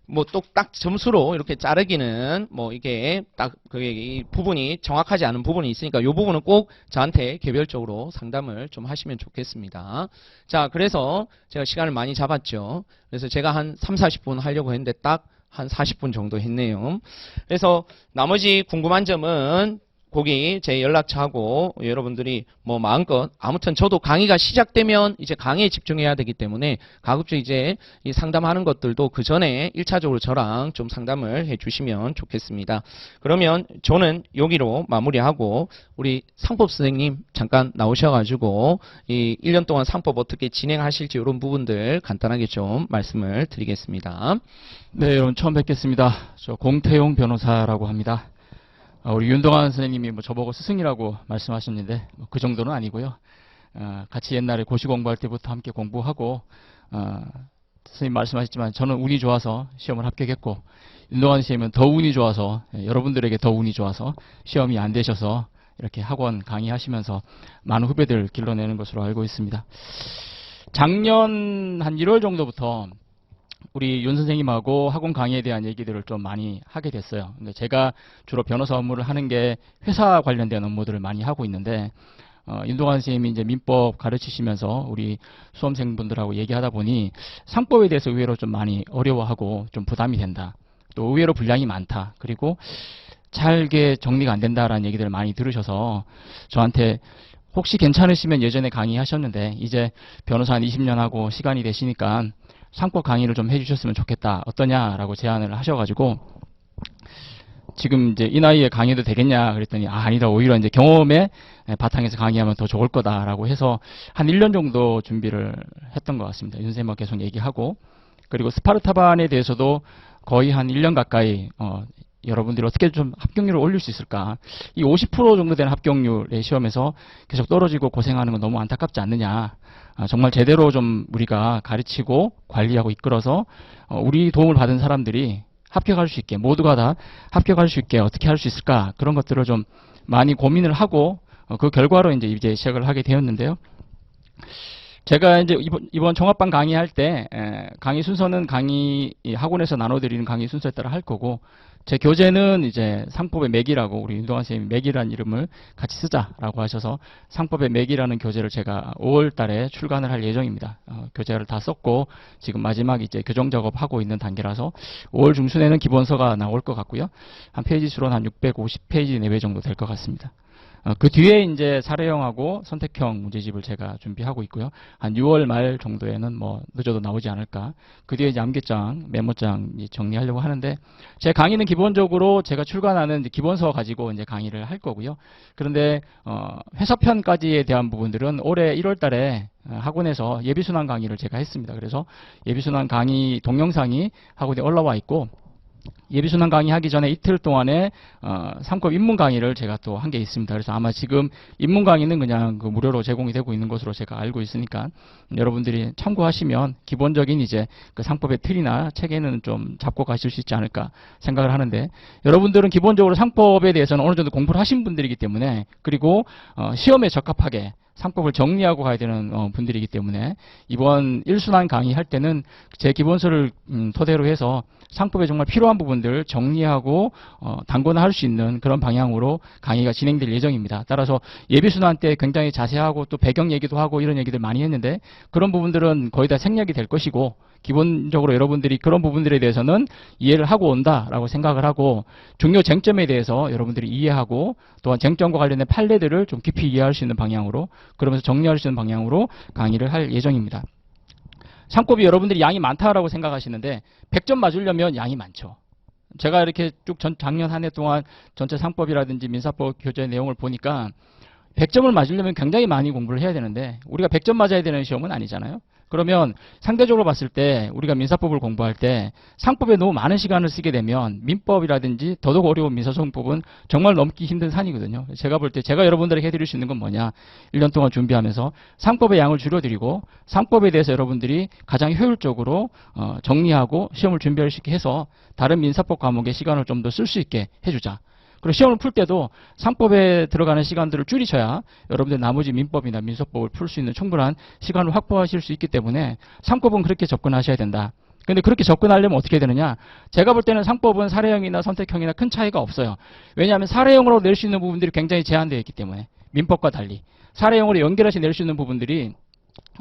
뭐 또 딱 점수로 이렇게 자르기는 뭐 이게 딱 그게 이 부분이 정확하지 않은 부분이 있으니까 이 부분은 꼭 저한테 개별적으로 상담을 좀 하시면 좋겠습니다. 자, 그래서 제가 시간을 많이 잡았죠. 그래서 제가 한 3, 40분 하려고 했는데 딱 한 40분 정도 했네요. 그래서 나머지 궁금한 점은 거기 제 연락처하고 여러분들이 뭐 마음껏 아무튼 저도 강의가 시작되면 이제 강의에 집중해야 되기 때문에 가급적 이제 이 상담하는 것들도 그 전에 1차적으로 저랑 좀 상담을 해 주시면 좋겠습니다. 그러면 저는 여기로 마무리하고 우리 상법 선생님 잠깐 나오셔가지고 이 1년 동안 상법 어떻게 진행하실지 이런 부분들 간단하게 좀 말씀을 드리겠습니다. 네, 여러분 처음 뵙겠습니다. 저 공태용 변호사라고 합니다. 우리 윤동환 선생님이 뭐 저보고 스승이라고 말씀하셨는데 그 정도는 아니고요. 같이 옛날에 고시 공부할 때부터 함께 공부하고 선생님 말씀하셨지만 저는 운이 좋아서 시험을 합격했고 윤동환 선생님은 더 운이 좋아서 여러분들에게 더 운이 좋아서 시험이 안 되셔서 이렇게 학원 강의하시면서 많은 후배들 길러내는 것으로 알고 있습니다. 작년 한 1월 정도부터 우리 윤 선생님하고 학원 강의에 대한 얘기들을 좀 많이 하게 됐어요. 근데 제가 주로 변호사 업무를 하는 게 회사 관련된 업무들을 많이 하고 있는데 윤동환 선생님이 이제 민법 가르치시면서 우리 수험생분들하고 얘기하다 보니 상법에 대해서 의외로 좀 많이 어려워하고 좀 부담이 된다. 또 의외로 분량이 많다. 그리고 잘게 정리가 안 된다라는 얘기들을 많이 들으셔서 저한테 혹시 괜찮으시면 예전에 강의하셨는데 이제 변호사 한 20년 하고 시간이 되시니까 상법 강의를 좀 해주셨으면 좋겠다. 어떠냐라고 제안을 하셔가지고 지금 이제 이 나이에 강의도 되겠냐 그랬더니 아니다. 오히려 이제 경험에 바탕에서 강의하면 더 좋을 거다라고 해서 한 1년 정도 준비를 했던 것 같습니다. 윤 선생님과 계속 얘기하고 그리고 스파르타반에 대해서도 거의 한 1년 가까이 여러분들이 어떻게 좀 합격률을 올릴 수 있을까? 이 50% 정도 되는 합격률의 시험에서 계속 떨어지고 고생하는 건 너무 안타깝지 않느냐? 정말 제대로 좀 우리가 가르치고 관리하고 이끌어서 우리 도움을 받은 사람들이 합격할 수 있게 모두가 다 합격할 수 있게 어떻게 할 수 있을까? 그런 것들을 좀 많이 고민을 하고 그 결과로 이제 시작을 하게 되었는데요. 제가 이제 이번 종합반 강의할 때 강의 순서는 강의 학원에서 나눠드리는 강의 순서에 따라 할 거고 제 교재는 이제 상법의 맥이라고 우리 윤동환 선생님이 맥이라는 이름을 같이 쓰자라고 하셔서 상법의 맥이라는 교재를 제가 5월 달에 출간을 할 예정입니다. 교재를 다 썼고 지금 마지막 이제 교정 작업하고 있는 단계라서 5월 중순에는 기본서가 나올 것 같고요. 한 페이지 수로는 한 650페이지 내외 정도 될 것 같습니다. 그 뒤에 이제 사례형하고 선택형 문제집을 제가 준비하고 있고요. 한 6월 말 정도에는 뭐 늦어도 나오지 않을까. 그 뒤에 이제 암기장, 메모장 정리하려고 하는데 제 강의는 기본적으로 제가 출간하는 이제 기본서 가지고 이제 강의를 할 거고요. 그런데 해석편까지에 대한 부분들은 올해 1월 달에 학원에서 예비순환 강의를 제가 했습니다. 그래서 예비순환 강의 동영상이 학원에 올라와 있고 예비순환 강의 하기 전에 이틀 동안에 상법 입문 강의를 제가 또 한 게 있습니다. 그래서 아마 지금 입문 강의는 그냥 그 무료로 제공이 되고 있는 것으로 제가 알고 있으니까 여러분들이 참고하시면 기본적인 이제 그 상법의 틀이나 체계는 좀 잡고 가실 수 있지 않을까 생각을 하는데 여러분들은 기본적으로 상법에 대해서는 어느 정도 공부를 하신 분들이기 때문에 그리고 시험에 적합하게 상법을 정리하고 가야 되는 분들이기 때문에 이번 1순환 강의할 때는 제 기본서를 토대로 해서 상법에 정말 필요한 부분들 정리하고 단권할 수 있는 그런 방향으로 강의가 진행될 예정입니다. 따라서 예비순환 때 굉장히 자세하고 또 배경 얘기도 하고 이런 얘기들 많이 했는데 그런 부분들은 거의 다 생략이 될 것이고 기본적으로 여러분들이 그런 부분들에 대해서는 이해를 하고 온다라고 생각을 하고 중요 쟁점에 대해서 여러분들이 이해하고 또한 쟁점과 관련된 판례들을 좀 깊이 이해할 수 있는 방향으로 그러면서 정리할 수 있는 방향으로 강의를 할 예정입니다. 상법이 여러분들이 양이 많다라고 생각하시는데 100점 맞으려면 양이 많죠. 제가 이렇게 쭉 작년 한 해 동안 전체 상법이라든지 민사법 교재 내용을 보니까 100점을 맞으려면 굉장히 많이 공부를 해야 되는데 우리가 100점 맞아야 되는 시험은 아니잖아요. 그러면 상대적으로 봤을 때 우리가 민사법을 공부할 때 상법에 너무 많은 시간을 쓰게 되면 민법이라든지 더더욱 어려운 민사소송법은 정말 넘기 힘든 산이거든요. 제가 볼 때 제가 여러분들에게 해드릴 수 있는 건 뭐냐, 1년 동안 준비하면서 상법의 양을 줄여드리고 상법에 대해서 여러분들이 가장 효율적으로 정리하고 시험을 준비할 수 있게 해서 다른 민사법 과목에 시간을 좀 더 쓸 수 있게 해주자. 그리고 시험을 풀 때도 상법에 들어가는 시간들을 줄이셔야 여러분들 나머지 민법이나 민사법을 풀 수 있는 충분한 시간을 확보하실 수 있기 때문에 상법은 그렇게 접근하셔야 된다. 근데 그렇게 접근하려면 어떻게 되느냐? 제가 볼 때는 상법은 사례형이나 선택형이나 큰 차이가 없어요. 왜냐하면 사례형으로 낼 수 있는 부분들이 굉장히 제한되어 있기 때문에 민법과 달리 사례형으로 연결해서 낼 수 있는 부분들이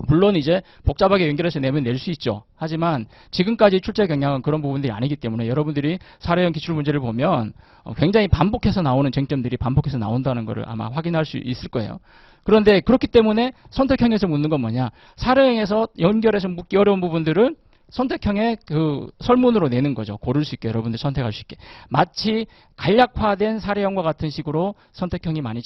물론 이제 복잡하게 연결해서 내면 낼 수 있죠. 하지만 지금까지 출제 경향은 그런 부분들이 아니기 때문에 여러분들이 사례형 기출문제를 보면 굉장히 반복해서 나오는 쟁점들이 반복해서 나온다는 것을 아마 확인할 수 있을 거예요. 그런데 그렇기 때문에 선택형에서 묻는 건 뭐냐? 사례형에서 연결해서 묻기 어려운 부분들을 선택형의 그 설문으로 내는 거죠. 고를 수 있게, 여러분들 선택할 수 있게. 마치 간략화된 사례형과 같은 식으로 선택형이 많이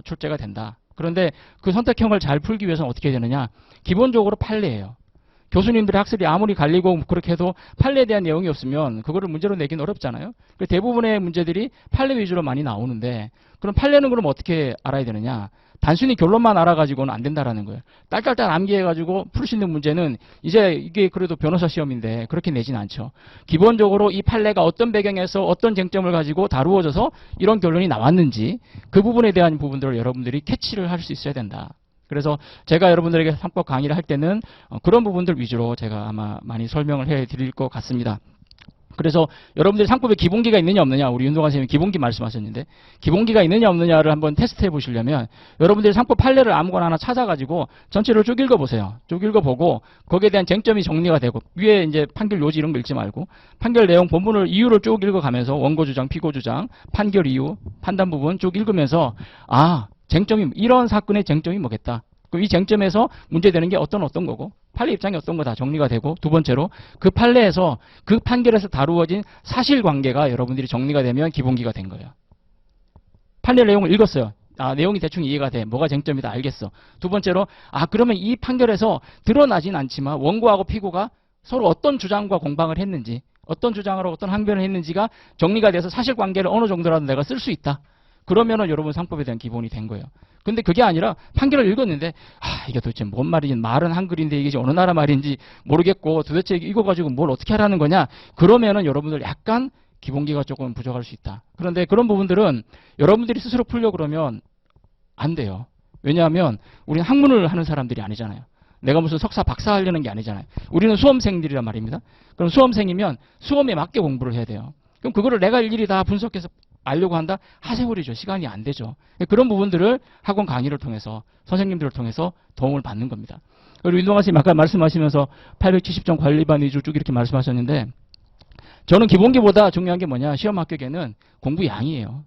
출제가 된다. 그런데 그 선택형을 잘 풀기 위해서는 어떻게 해야 되느냐? 기본적으로 판례예요. 교수님들의 학습이 아무리 갈리고 그렇게 해도 판례에 대한 내용이 없으면 그거를 문제로 내긴 어렵잖아요. 대부분의 문제들이 판례 위주로 많이 나오는데, 그럼 판례는 그럼 어떻게 알아야 되느냐? 단순히 결론만 알아가지고는 안 된다라는 거예요. 딸딸딸 암기해가지고 풀 수 있는 문제는 이제 이게 그래도 변호사 시험인데 그렇게 내진 않죠. 기본적으로 이 판례가 어떤 배경에서 어떤 쟁점을 가지고 다루어져서 이런 결론이 나왔는지 그 부분에 대한 부분들을 여러분들이 캐치를 할 수 있어야 된다. 그래서 제가 여러분들에게 상법 강의를 할 때는 그런 부분들 위주로 제가 아마 많이 설명을 해드릴 것 같습니다. 그래서 여러분들이 상법에 기본기가 있느냐 없느냐, 우리 윤동환 선생님이 기본기 말씀하셨는데 기본기가 있느냐 없느냐를 한번 테스트해 보시려면 여러분들이 상법 판례를 아무거나 하나 찾아가지고 전체를 쭉 읽어보세요. 쭉 읽어보고 거기에 대한 쟁점이 정리가 되고, 위에 이제 판결 요지 이런 거 읽지 말고 판결 내용 본문을 이유를 쭉 읽어가면서 원고 주장, 피고 주장, 판결 이유, 판단 부분 쭉 읽으면서 쟁점이, 이런 사건의 쟁점이 뭐겠다. 이 쟁점에서 문제되는 게 어떤 거고 판례 입장이 어떤 거 다 정리가 되고, 두 번째로 그 판례에서 그 판결에서 다루어진 사실관계가 여러분들이 정리가 되면 기본기가 된 거예요. 판례 내용을 읽었어요. 내용이 대충 이해가 돼. 뭐가 쟁점이다 알겠어. 두 번째로 그러면 이 판결에서 드러나진 않지만 원고하고 피고가 서로 어떤 주장과 공방을 했는지, 어떤 주장으로 어떤 항변을 했는지가 정리가 돼서 사실관계를 어느 정도라도 내가 쓸 수 있다. 그러면은 여러분 상법에 대한 기본이 된 거예요. 근데 그게 아니라 판결을 읽었는데 이게 도대체 뭔 말인지, 말은 한글인데 이게 어느 나라 말인지 모르겠고 도대체 이거 가지고 뭘 어떻게 하라는 거냐, 그러면은 여러분들 약간 기본기가 조금 부족할 수 있다. 그런데 그런 부분들은 여러분들이 스스로 풀려고 그러면 안 돼요. 왜냐하면 우리는 학문을 하는 사람들이 아니잖아요. 내가 무슨 석사 박사 하려는 게 아니잖아요. 우리는 수험생들이란 말입니다. 그럼 수험생이면 수험에 맞게 공부를 해야 돼요. 그럼 그거를 내가 일일이 다 분석해서 알려고 한다? 하세월이죠. 시간이 안 되죠. 그런 부분들을 학원 강의를 통해서, 선생님들을 통해서 도움을 받는 겁니다. 그리고 윤동환 선생님 아까 말씀하시면서 870점 관리반 위주 쭉 이렇게 말씀하셨는데, 저는 기본기보다 중요한 게 뭐냐, 시험 합격에는 공부 양이에요.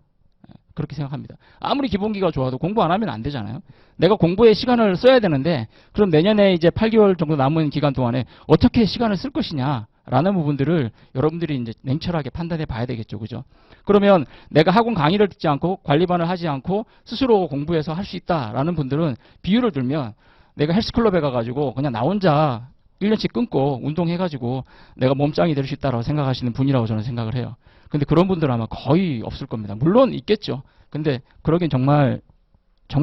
그렇게 생각합니다. 아무리 기본기가 좋아도 공부 안 하면 안 되잖아요. 내가 공부에 시간을 써야 되는데, 그럼 내년에 이제 8개월 정도 남은 기간 동안에 어떻게 시간을 쓸 것이냐 라는 부분들을 여러분들이 이제 냉철하게 판단해 봐야 되겠죠. 그죠? 그러면 내가 학원 강의를 듣지 않고 관리반을 하지 않고 스스로 공부해서 할 수 있다라는 분들은, 비유를 들면 내가 헬스클럽에 가가지고 그냥 나 혼자 1년씩 끊고 운동해가지고 내가 몸짱이 될 수 있다라고 생각하시는 분이라고 저는 생각을 해요. 근데 그런 분들은 아마 거의 없을 겁니다. 물론 있겠죠. 근데 그러긴 정말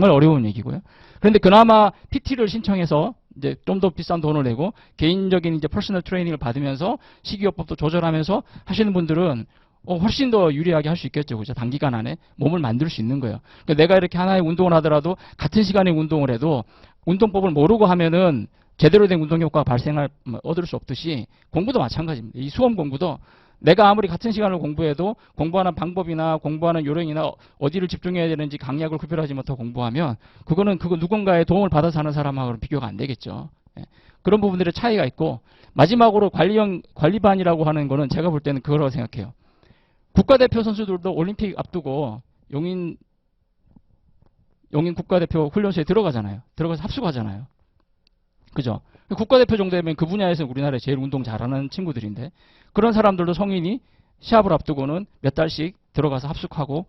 어려운 얘기고요. 그런데 그나마 PT를 신청해서 이제 좀 더 비싼 돈을 내고 개인적인 이제 퍼스널 트레이닝을 받으면서 식이요법도 조절하면서 하시는 분들은 훨씬 더 유리하게 할 수 있겠죠. 그죠? 단기간 안에 몸을 만들 수 있는 거예요. 그러니까 내가 이렇게 하나의 운동을 하더라도 같은 시간에 운동을 해도 운동법을 모르고 하면은 제대로 된 운동 효과가 얻을 수 없듯이 공부도 마찬가지입니다. 이 수험 공부도 내가 아무리 같은 시간을 공부해도 공부하는 방법이나 공부하는 요령이나 어디를 집중해야 되는지 강약을 구별하지 못하고 공부하면 그거 누군가의 도움을 받아서 하는 사람하고는 비교가 안 되겠죠. 그런 부분들의 차이가 있고, 마지막으로 관리반이라고 하는 거는 제가 볼 때는 그거라고 생각해요. 국가대표 선수들도 올림픽 앞두고 용인 국가대표 훈련소에 들어가잖아요. 들어가서 합숙하잖아요. 그죠? 국가대표 정도 되면 그 분야에서 우리나라에 제일 운동 잘하는 친구들인데, 그런 사람들도 성인이 시합을 앞두고는 몇 달씩 들어가서 합숙하고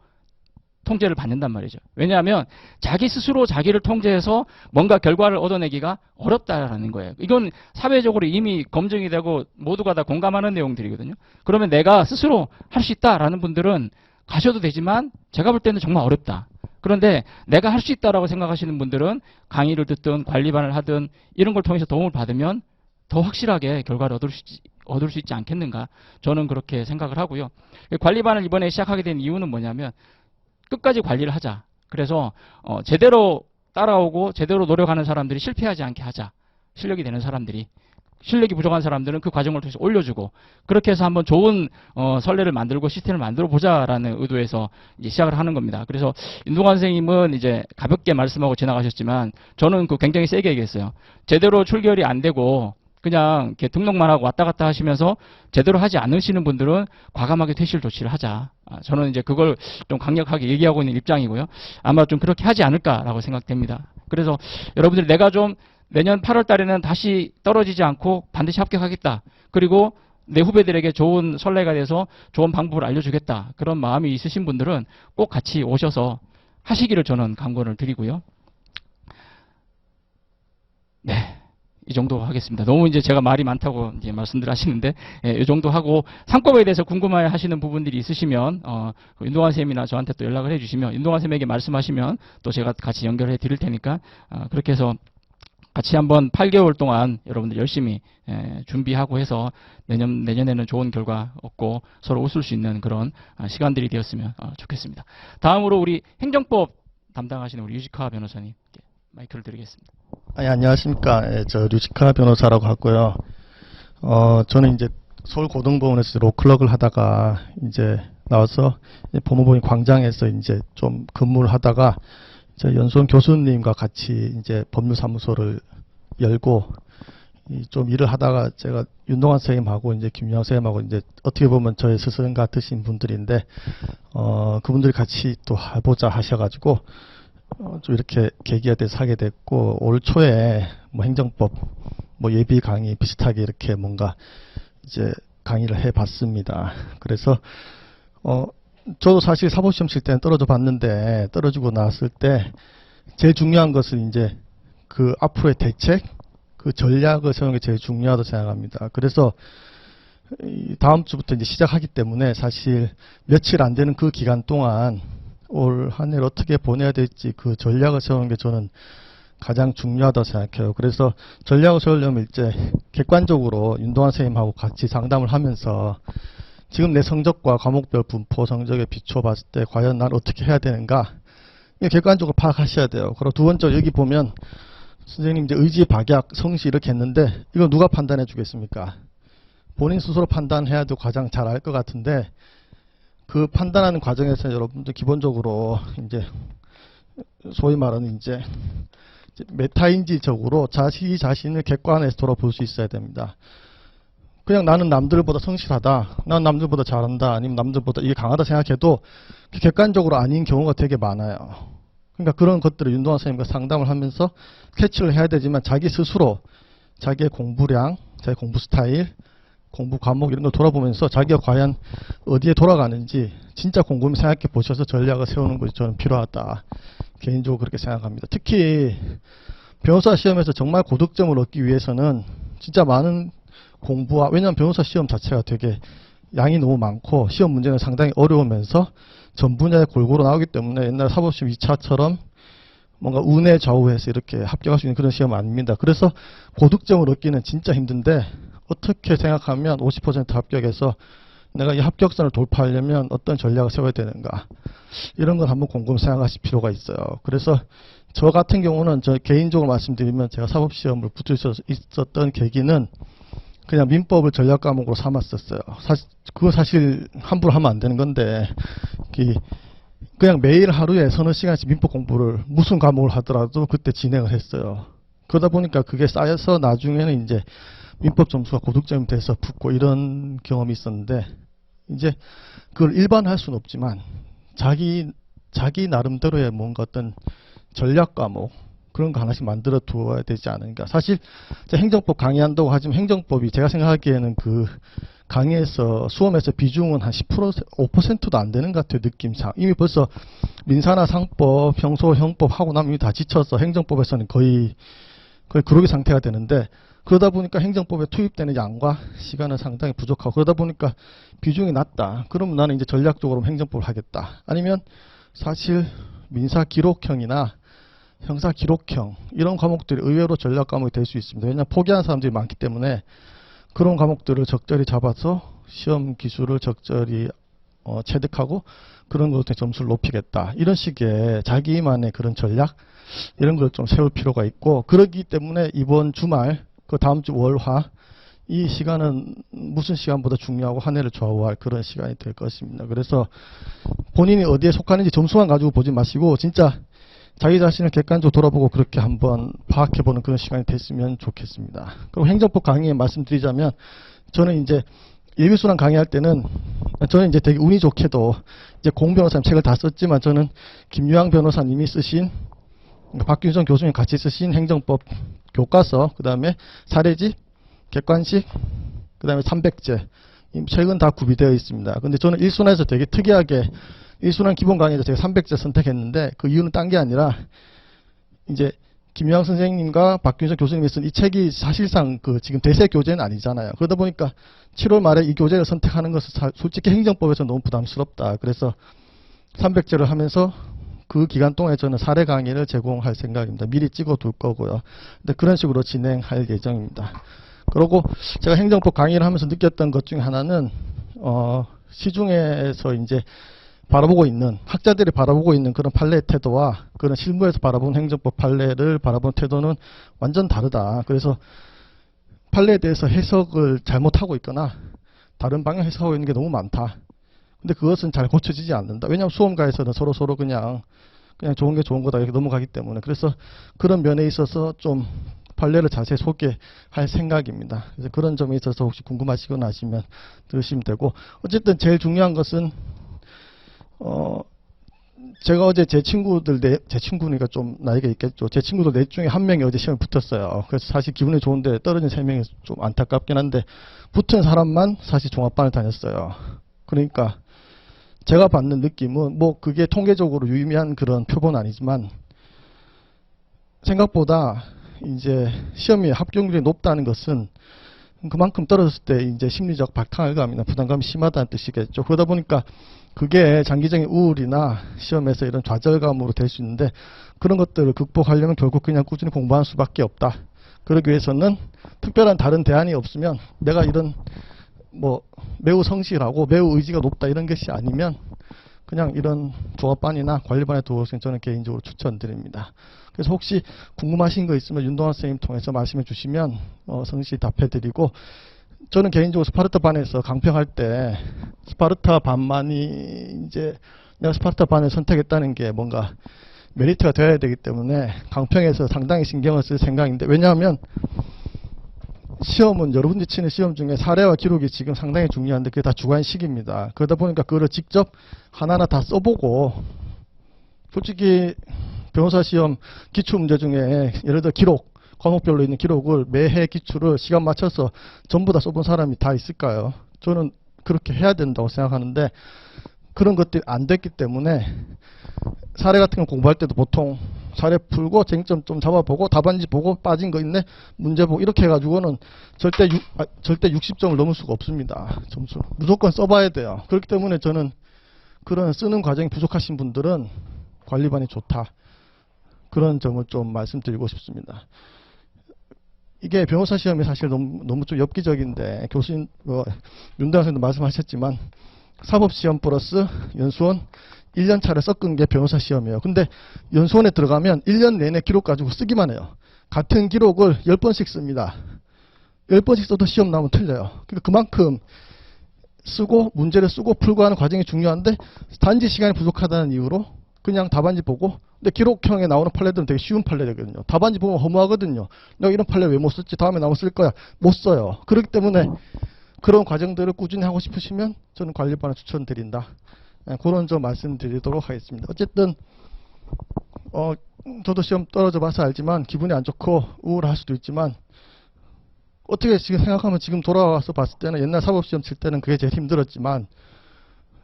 통제를 받는단 말이죠. 왜냐하면 자기 스스로 자기를 통제해서 뭔가 결과를 얻어내기가 어렵다라는 거예요. 이건 사회적으로 이미 검증이 되고 모두가 다 공감하는 내용들이거든요. 그러면 내가 스스로 할 수 있다라는 분들은 가셔도 되지만 제가 볼 때는 정말 어렵다. 그런데 내가 할 수 있다라고 생각하시는 분들은 강의를 듣든 관리반을 하든 이런 걸 통해서 도움을 받으면 더 확실하게 결과를 얻을 수 있지 않겠는가. 저는 그렇게 생각을 하고요. 관리반을 이번에 시작하게 된 이유는 뭐냐면 끝까지 관리를 하자. 그래서 제대로 따라오고 제대로 노력하는 사람들이 실패하지 않게 하자. 실력이 되는 사람들이. 실력이 부족한 사람들은 그 과정을 통해서 올려주고 그렇게 해서 한번 좋은 선례를 만들고 시스템을 만들어 보자라는 의도에서 이제 시작을 하는 겁니다. 그래서 윤동환 선생님은 이제 가볍게 말씀하고 지나가셨지만 저는 그 굉장히 세게 얘기했어요. 제대로 출결이 안 되고 그냥 이렇게 등록만 하고 왔다 갔다 하시면서 제대로 하지 않으시는 분들은 과감하게 퇴실 조치를 하자. 저는 이제 그걸 좀 강력하게 얘기하고 있는 입장이고요. 아마 좀 그렇게 하지 않을까라고 생각됩니다. 그래서 여러분들 내가 좀 내년 8월 달에는 다시 떨어지지 않고 반드시 합격하겠다. 그리고 내 후배들에게 좋은 선례가 돼서 좋은 방법을 알려주겠다. 그런 마음이 있으신 분들은 꼭 같이 오셔서 하시기를 저는 강권을 드리고요. 네. 이 정도 하겠습니다. 너무 이제 제가 말이 많다고 이제 말씀들 하시는데, 예, 이 정도 하고, 상법에 대해서 궁금해 하시는 부분들이 있으시면, 윤동환 쌤이나 저한테 또 연락을 해주시면, 윤동환 쌤에게 말씀하시면 또 제가 같이 연결해 드릴 테니까, 그렇게 해서 같이 한번 8개월 동안 여러분들 열심히 준비하고 해서 내년에는 좋은 결과 얻고 서로 웃을 수 있는 그런 시간들이 되었으면 좋겠습니다. 다음으로 우리 행정법 담당하시는 우리 유지카 변호사님 마이크를 드리겠습니다. 안녕하십니까. 예, 저 류지카 변호사라고 하고요. 저는 이제 서울고등법원에서 로클럭을 하다가 이제 나와서 법무법인 광장에서 이제 좀 근무를 하다가 이제 연수원 교수님과 같이 이제 법률사무소를 열고 좀 일을 하다가 제가 윤동환 선생님하고 이제 김유영 선생님하고 이제 어떻게 보면 저의 스승 같으신 분들인데 그분들이 같이 또 해보자 하셔가지고 좀 이렇게 계기가 돼서 하게 됐고 올 초에 뭐 행정법 뭐 예비 강의 비슷하게 이렇게 뭔가 이제 강의를 해봤습니다. 그래서 저도 사실 사법시험 칠 때는 떨어져 봤는데 떨어지고 나왔을 때 제일 중요한 것은 이제 그 앞으로의 대책, 그 전략을 세우는 게 제일 중요하다고 생각합니다. 그래서 다음 주부터 이제 시작하기 때문에 사실 며칠 안 되는 그 기간 동안 올 한 해를 어떻게 보내야 될지 그 전략을 세우는 게 저는 가장 중요하다고 생각해요. 그래서 전략을 세우려면 이제 객관적으로 윤동환 선생님하고 같이 상담을 하면서 지금 내 성적과 과목별 분포 성적에 비춰봤을 때 과연 난 어떻게 해야 되는가 객관적으로 파악하셔야 돼요. 그리고 두 번째 여기 보면 선생님 이제 의지 박약 성시 이렇게 했는데 이거 누가 판단해 주겠습니까? 본인 스스로 판단해야 도 가장 잘 알 것 같은데 그 판단하는 과정에서 여러분들 기본적으로 이제 소위 말하는 이제 메타인지적으로 자신을 객관해서 돌아볼 수 있어야 됩니다. 그냥 나는 남들보다 성실하다, 나는 남들보다 잘한다, 아니면 남들보다 이게 강하다 생각해도 객관적으로 아닌 경우가 되게 많아요. 그러니까 그런 것들을 윤동환 선생님과 상담을 하면서 캐치를 해야 되지만 자기 스스로 자기의 공부량, 자기 공부 스타일, 공부 과목 이런 걸 돌아보면서 자기가 과연 어디에 돌아가는지 진짜 곰곰이 생각해 보셔서 전략을 세우는 것이 저는 필요하다. 개인적으로 그렇게 생각합니다. 특히 변호사 시험에서 정말 고득점을 얻기 위해서는 진짜 많은 공부와 왜냐하면 변호사 시험 자체가 되게 양이 너무 많고 시험 문제는 상당히 어려우면서 전 분야에 골고루 나오기 때문에 옛날 사법시험 2차처럼 뭔가 운에 좌우해서 이렇게 합격할 수 있는 그런 시험 아닙니다. 그래서 고득점을 얻기는 진짜 힘든데 어떻게 생각하면 50% 합격해서 내가 이 합격선을 돌파하려면 어떤 전략을 세워야 되는가 이런 걸 한번 곰곰이 생각하실 필요가 있어요. 그래서 저 같은 경우는 저 개인적으로 말씀드리면 제가 사법시험을 붙을 수 있었던 계기는 그냥 민법을 전략 과목으로 삼았었어요. 그거 사실 함부로 하면 안 되는 건데 그냥 매일 하루에 서너 시간씩 민법 공부를 무슨 과목을 하더라도 그때 진행을 했어요. 그러다 보니까 그게 쌓여서 나중에는 이제 민법 점수가 고득점이 돼서 붙고 이런 경험이 있었는데 이제 그걸 일반화할 수는 없지만 자기 나름대로의 뭔가 어떤 전략 과목 그런 거 하나씩 만들어 두어야 되지 않은가. 사실 행정법 강의한다고 하지만 행정법이 제가 생각하기에는 그 강의에서 수험에서 비중은 한 10% 5%도 안 되는 것 같아요. 느낌상 이미 벌써 민사나 상법, 형소, 형법 하고 나면 이미 다 지쳐서 행정법에서는 거의 그러기 상태가 되는데, 그러다 보니까 행정법에 투입되는 양과 시간은 상당히 부족하고, 그러다 보니까 비중이 낮다. 그러면 나는 이제 전략적으로 행정법을 하겠다. 아니면 사실 민사 기록형이나 형사 기록형 이런 과목들이 의외로 전략 과목이 될 수 있습니다. 왜냐하면 포기하는 사람들이 많기 때문에 그런 과목들을 적절히 잡아서 시험 기술을 적절히 체득하고 그런 것에 점수를 높이겠다. 이런 식의 자기만의 그런 전략 이런 걸 좀 세울 필요가 있고, 그렇기 때문에 이번 주말 그 다음 주 월화 이 시간은 무슨 시간보다 중요하고 한 해를 좌우할 그런 시간이 될 것입니다. 그래서 본인이 어디에 속하는지 점수만 가지고 보지 마시고 진짜 자기 자신을 객관적으로 돌아보고 그렇게 한번 파악해보는 그런 시간이 됐으면 좋겠습니다. 그리고 행정법 강의에 말씀드리자면, 저는 이제 예비순환 강의할 때는 저는 이제 되게 운이 좋게도 이제 공 변호사님 책을 다 썼지만, 저는 김유황 변호사님이 쓰신, 박균성 교수님 같이 쓰신 행정법 교과서, 그 다음에 사례집, 객관식, 그 다음에 300제 책은 다 구비되어 있습니다. 근데 저는 1순환에서 되게 특이하게 1순환 기본 강의에서 제가 300제 선택했는데, 그 이유는 딴 게 아니라 이제 김유황 선생님과 박균석 교수님이 쓴 이 책이 사실상 그 지금 대세 교재는 아니잖아요. 그러다 보니까 7월 말에 이 교재를 선택하는 것은 솔직히 행정법에서 너무 부담스럽다. 그래서 300제를 하면서 그 기간 동안에 저는 사례 강의를 제공할 생각입니다. 미리 찍어 둘 거고요. 근데 그런 식으로 진행할 예정입니다. 그리고 제가 행정법 강의를 하면서 느꼈던 것 중에 하나는 시중에서 이제 바라보고 있는, 학자들이 바라보고 있는 그런 판례의 태도와 그런 실무에서 바라보는 행정법 판례를 바라보는 태도는 완전 다르다. 그래서 판례에 대해서 해석을 잘못하고 있거나 다른 방향 해석하고 있는 게 너무 많다. 근데 그것은 잘 고쳐지지 않는다. 왜냐하면 수험가에서는 서로 그냥 좋은 게 좋은 거다 이렇게 넘어가기 때문에. 그래서 그런 면에 있어서 좀 판례를 자세히 소개할 생각입니다. 그래서 그런 점에 있어서 혹시 궁금하시거나 하시면 들으시면 되고, 어쨌든 제일 중요한 것은 제가 어제 제 친구니까 좀 나이가 있겠죠. 제 친구들 넷 중에 한 명이 어제 시험에 붙었어요. 그래서 사실 기분이 좋은데 떨어진 3명이 좀 안타깝긴 한데, 붙은 사람만 사실 종합반을 다녔어요. 그러니까 제가 받는 느낌은 뭐 그게 통계적으로 유의미한 그런 표본은 아니지만, 생각보다 이제 시험이 합격률이 높다는 것은 그만큼 떨어졌을 때 이제 심리적 박탈감이나 부담감이 심하다는 뜻이겠죠. 그러다 보니까 그게 장기적인 우울이나 시험에서 이런 좌절감으로 될 수 있는데, 그런 것들을 극복하려면 결국 그냥 꾸준히 공부하는 수밖에 없다. 그러기 위해서는 특별한 다른 대안이 없으면, 내가 이런 뭐 매우 성실하고 매우 의지가 높다 이런 것이 아니면 그냥 이런 종합반이나 관리반에 들어오시면 저는 개인적으로 추천드립니다. 그래서 혹시 궁금하신 거 있으면 윤동환 선생님 통해서 말씀해 주시면 성실히 답해 드리고, 저는 개인적으로 스파르타 반에서 강평할 때 스파르타 반만이 이제 내가 스파르타 반을 선택했다는 게 뭔가 메리트가 되어야 되기 때문에 강평에서 상당히 신경을 쓸 생각인데, 왜냐하면 시험은 여러분들이 치는 시험 중에 사례와 기록이 지금 상당히 중요한데 그게 다 주관식입니다. 그러다 보니까 그거를 직접 하나하나 다 써보고, 솔직히 변호사 시험 기출문제 중에 예를 들어 기록, 과목별로 있는 기록을 매해 기출을 시간 맞춰서 전부 다 써본 사람이 다 있을까요? 저는 그렇게 해야 된다고 생각하는데, 그런 것들이 안 됐기 때문에 사례 같은 거 공부할 때도 보통 사례 풀고 쟁점 좀 잡아보고 답안지 보고 빠진 거 있네 문제 보고 이렇게 해가지고는 절대 60점을 넘을 수가 없습니다. 점수 무조건 써봐야 돼요. 그렇기 때문에 저는 그런 쓰는 과정이 부족하신 분들은 관리반이 좋다, 그런 점을 좀 말씀드리고 싶습니다. 이게 변호사 시험이 사실 너무 좀 엽기적인데, 교수님 윤대환 선생님도 말씀하셨지만 사법시험 플러스 연수원 1년차를 섞은 게 변호사 시험이에요. 근데 연수원에 들어가면 1년 내내 기록 가지고 쓰기만 해요. 같은 기록을 10번씩 씁니다. 10번씩 써도 시험 나오면 틀려요. 그러니까 그만큼 쓰고 문제를 쓰고 풀고 하는 과정이 중요한데, 단지 시간이 부족하다는 이유로 그냥 답안지 보고, 근데 기록형에 나오는 판례들은 되게 쉬운 판례거든요. 답안지 보면 허무하거든요. 내가 이런 판례 왜 못 썼지? 다음에 나오면 쓸 거야. 못 써요. 그렇기 때문에 그런 과정들을 꾸준히 하고 싶으시면 저는 관리반을 추천드린다. 그런 점 말씀드리도록 하겠습니다. 어쨌든 저도 시험 떨어져 봐서 알지만 기분이 안 좋고 우울할 수도 있지만 어떻게 지금 생각하면 지금 돌아와서 봤을 때는 옛날 사법시험 칠 때는 그게 제일 힘들었지만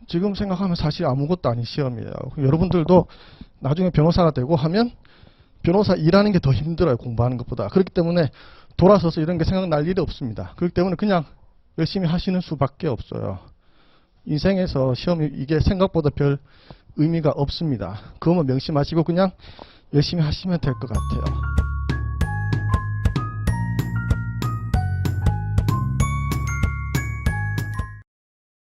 지금 생각하면 사실 아무것도 아닌 시험이에요. 여러분들도 나중에 변호사가 되고 하면 변호사 일하는 게 더 힘들어요. 공부하는 것보다. 그렇기 때문에 돌아서서 이런 게 생각날 일이 없습니다. 그렇기 때문에 그냥 열심히 하시는 수밖에 없어요. 인생에서 시험이 이게 생각보다 별 의미가 없습니다. 그것만 명심하시고 그냥 열심히 하시면 될 것 같아요.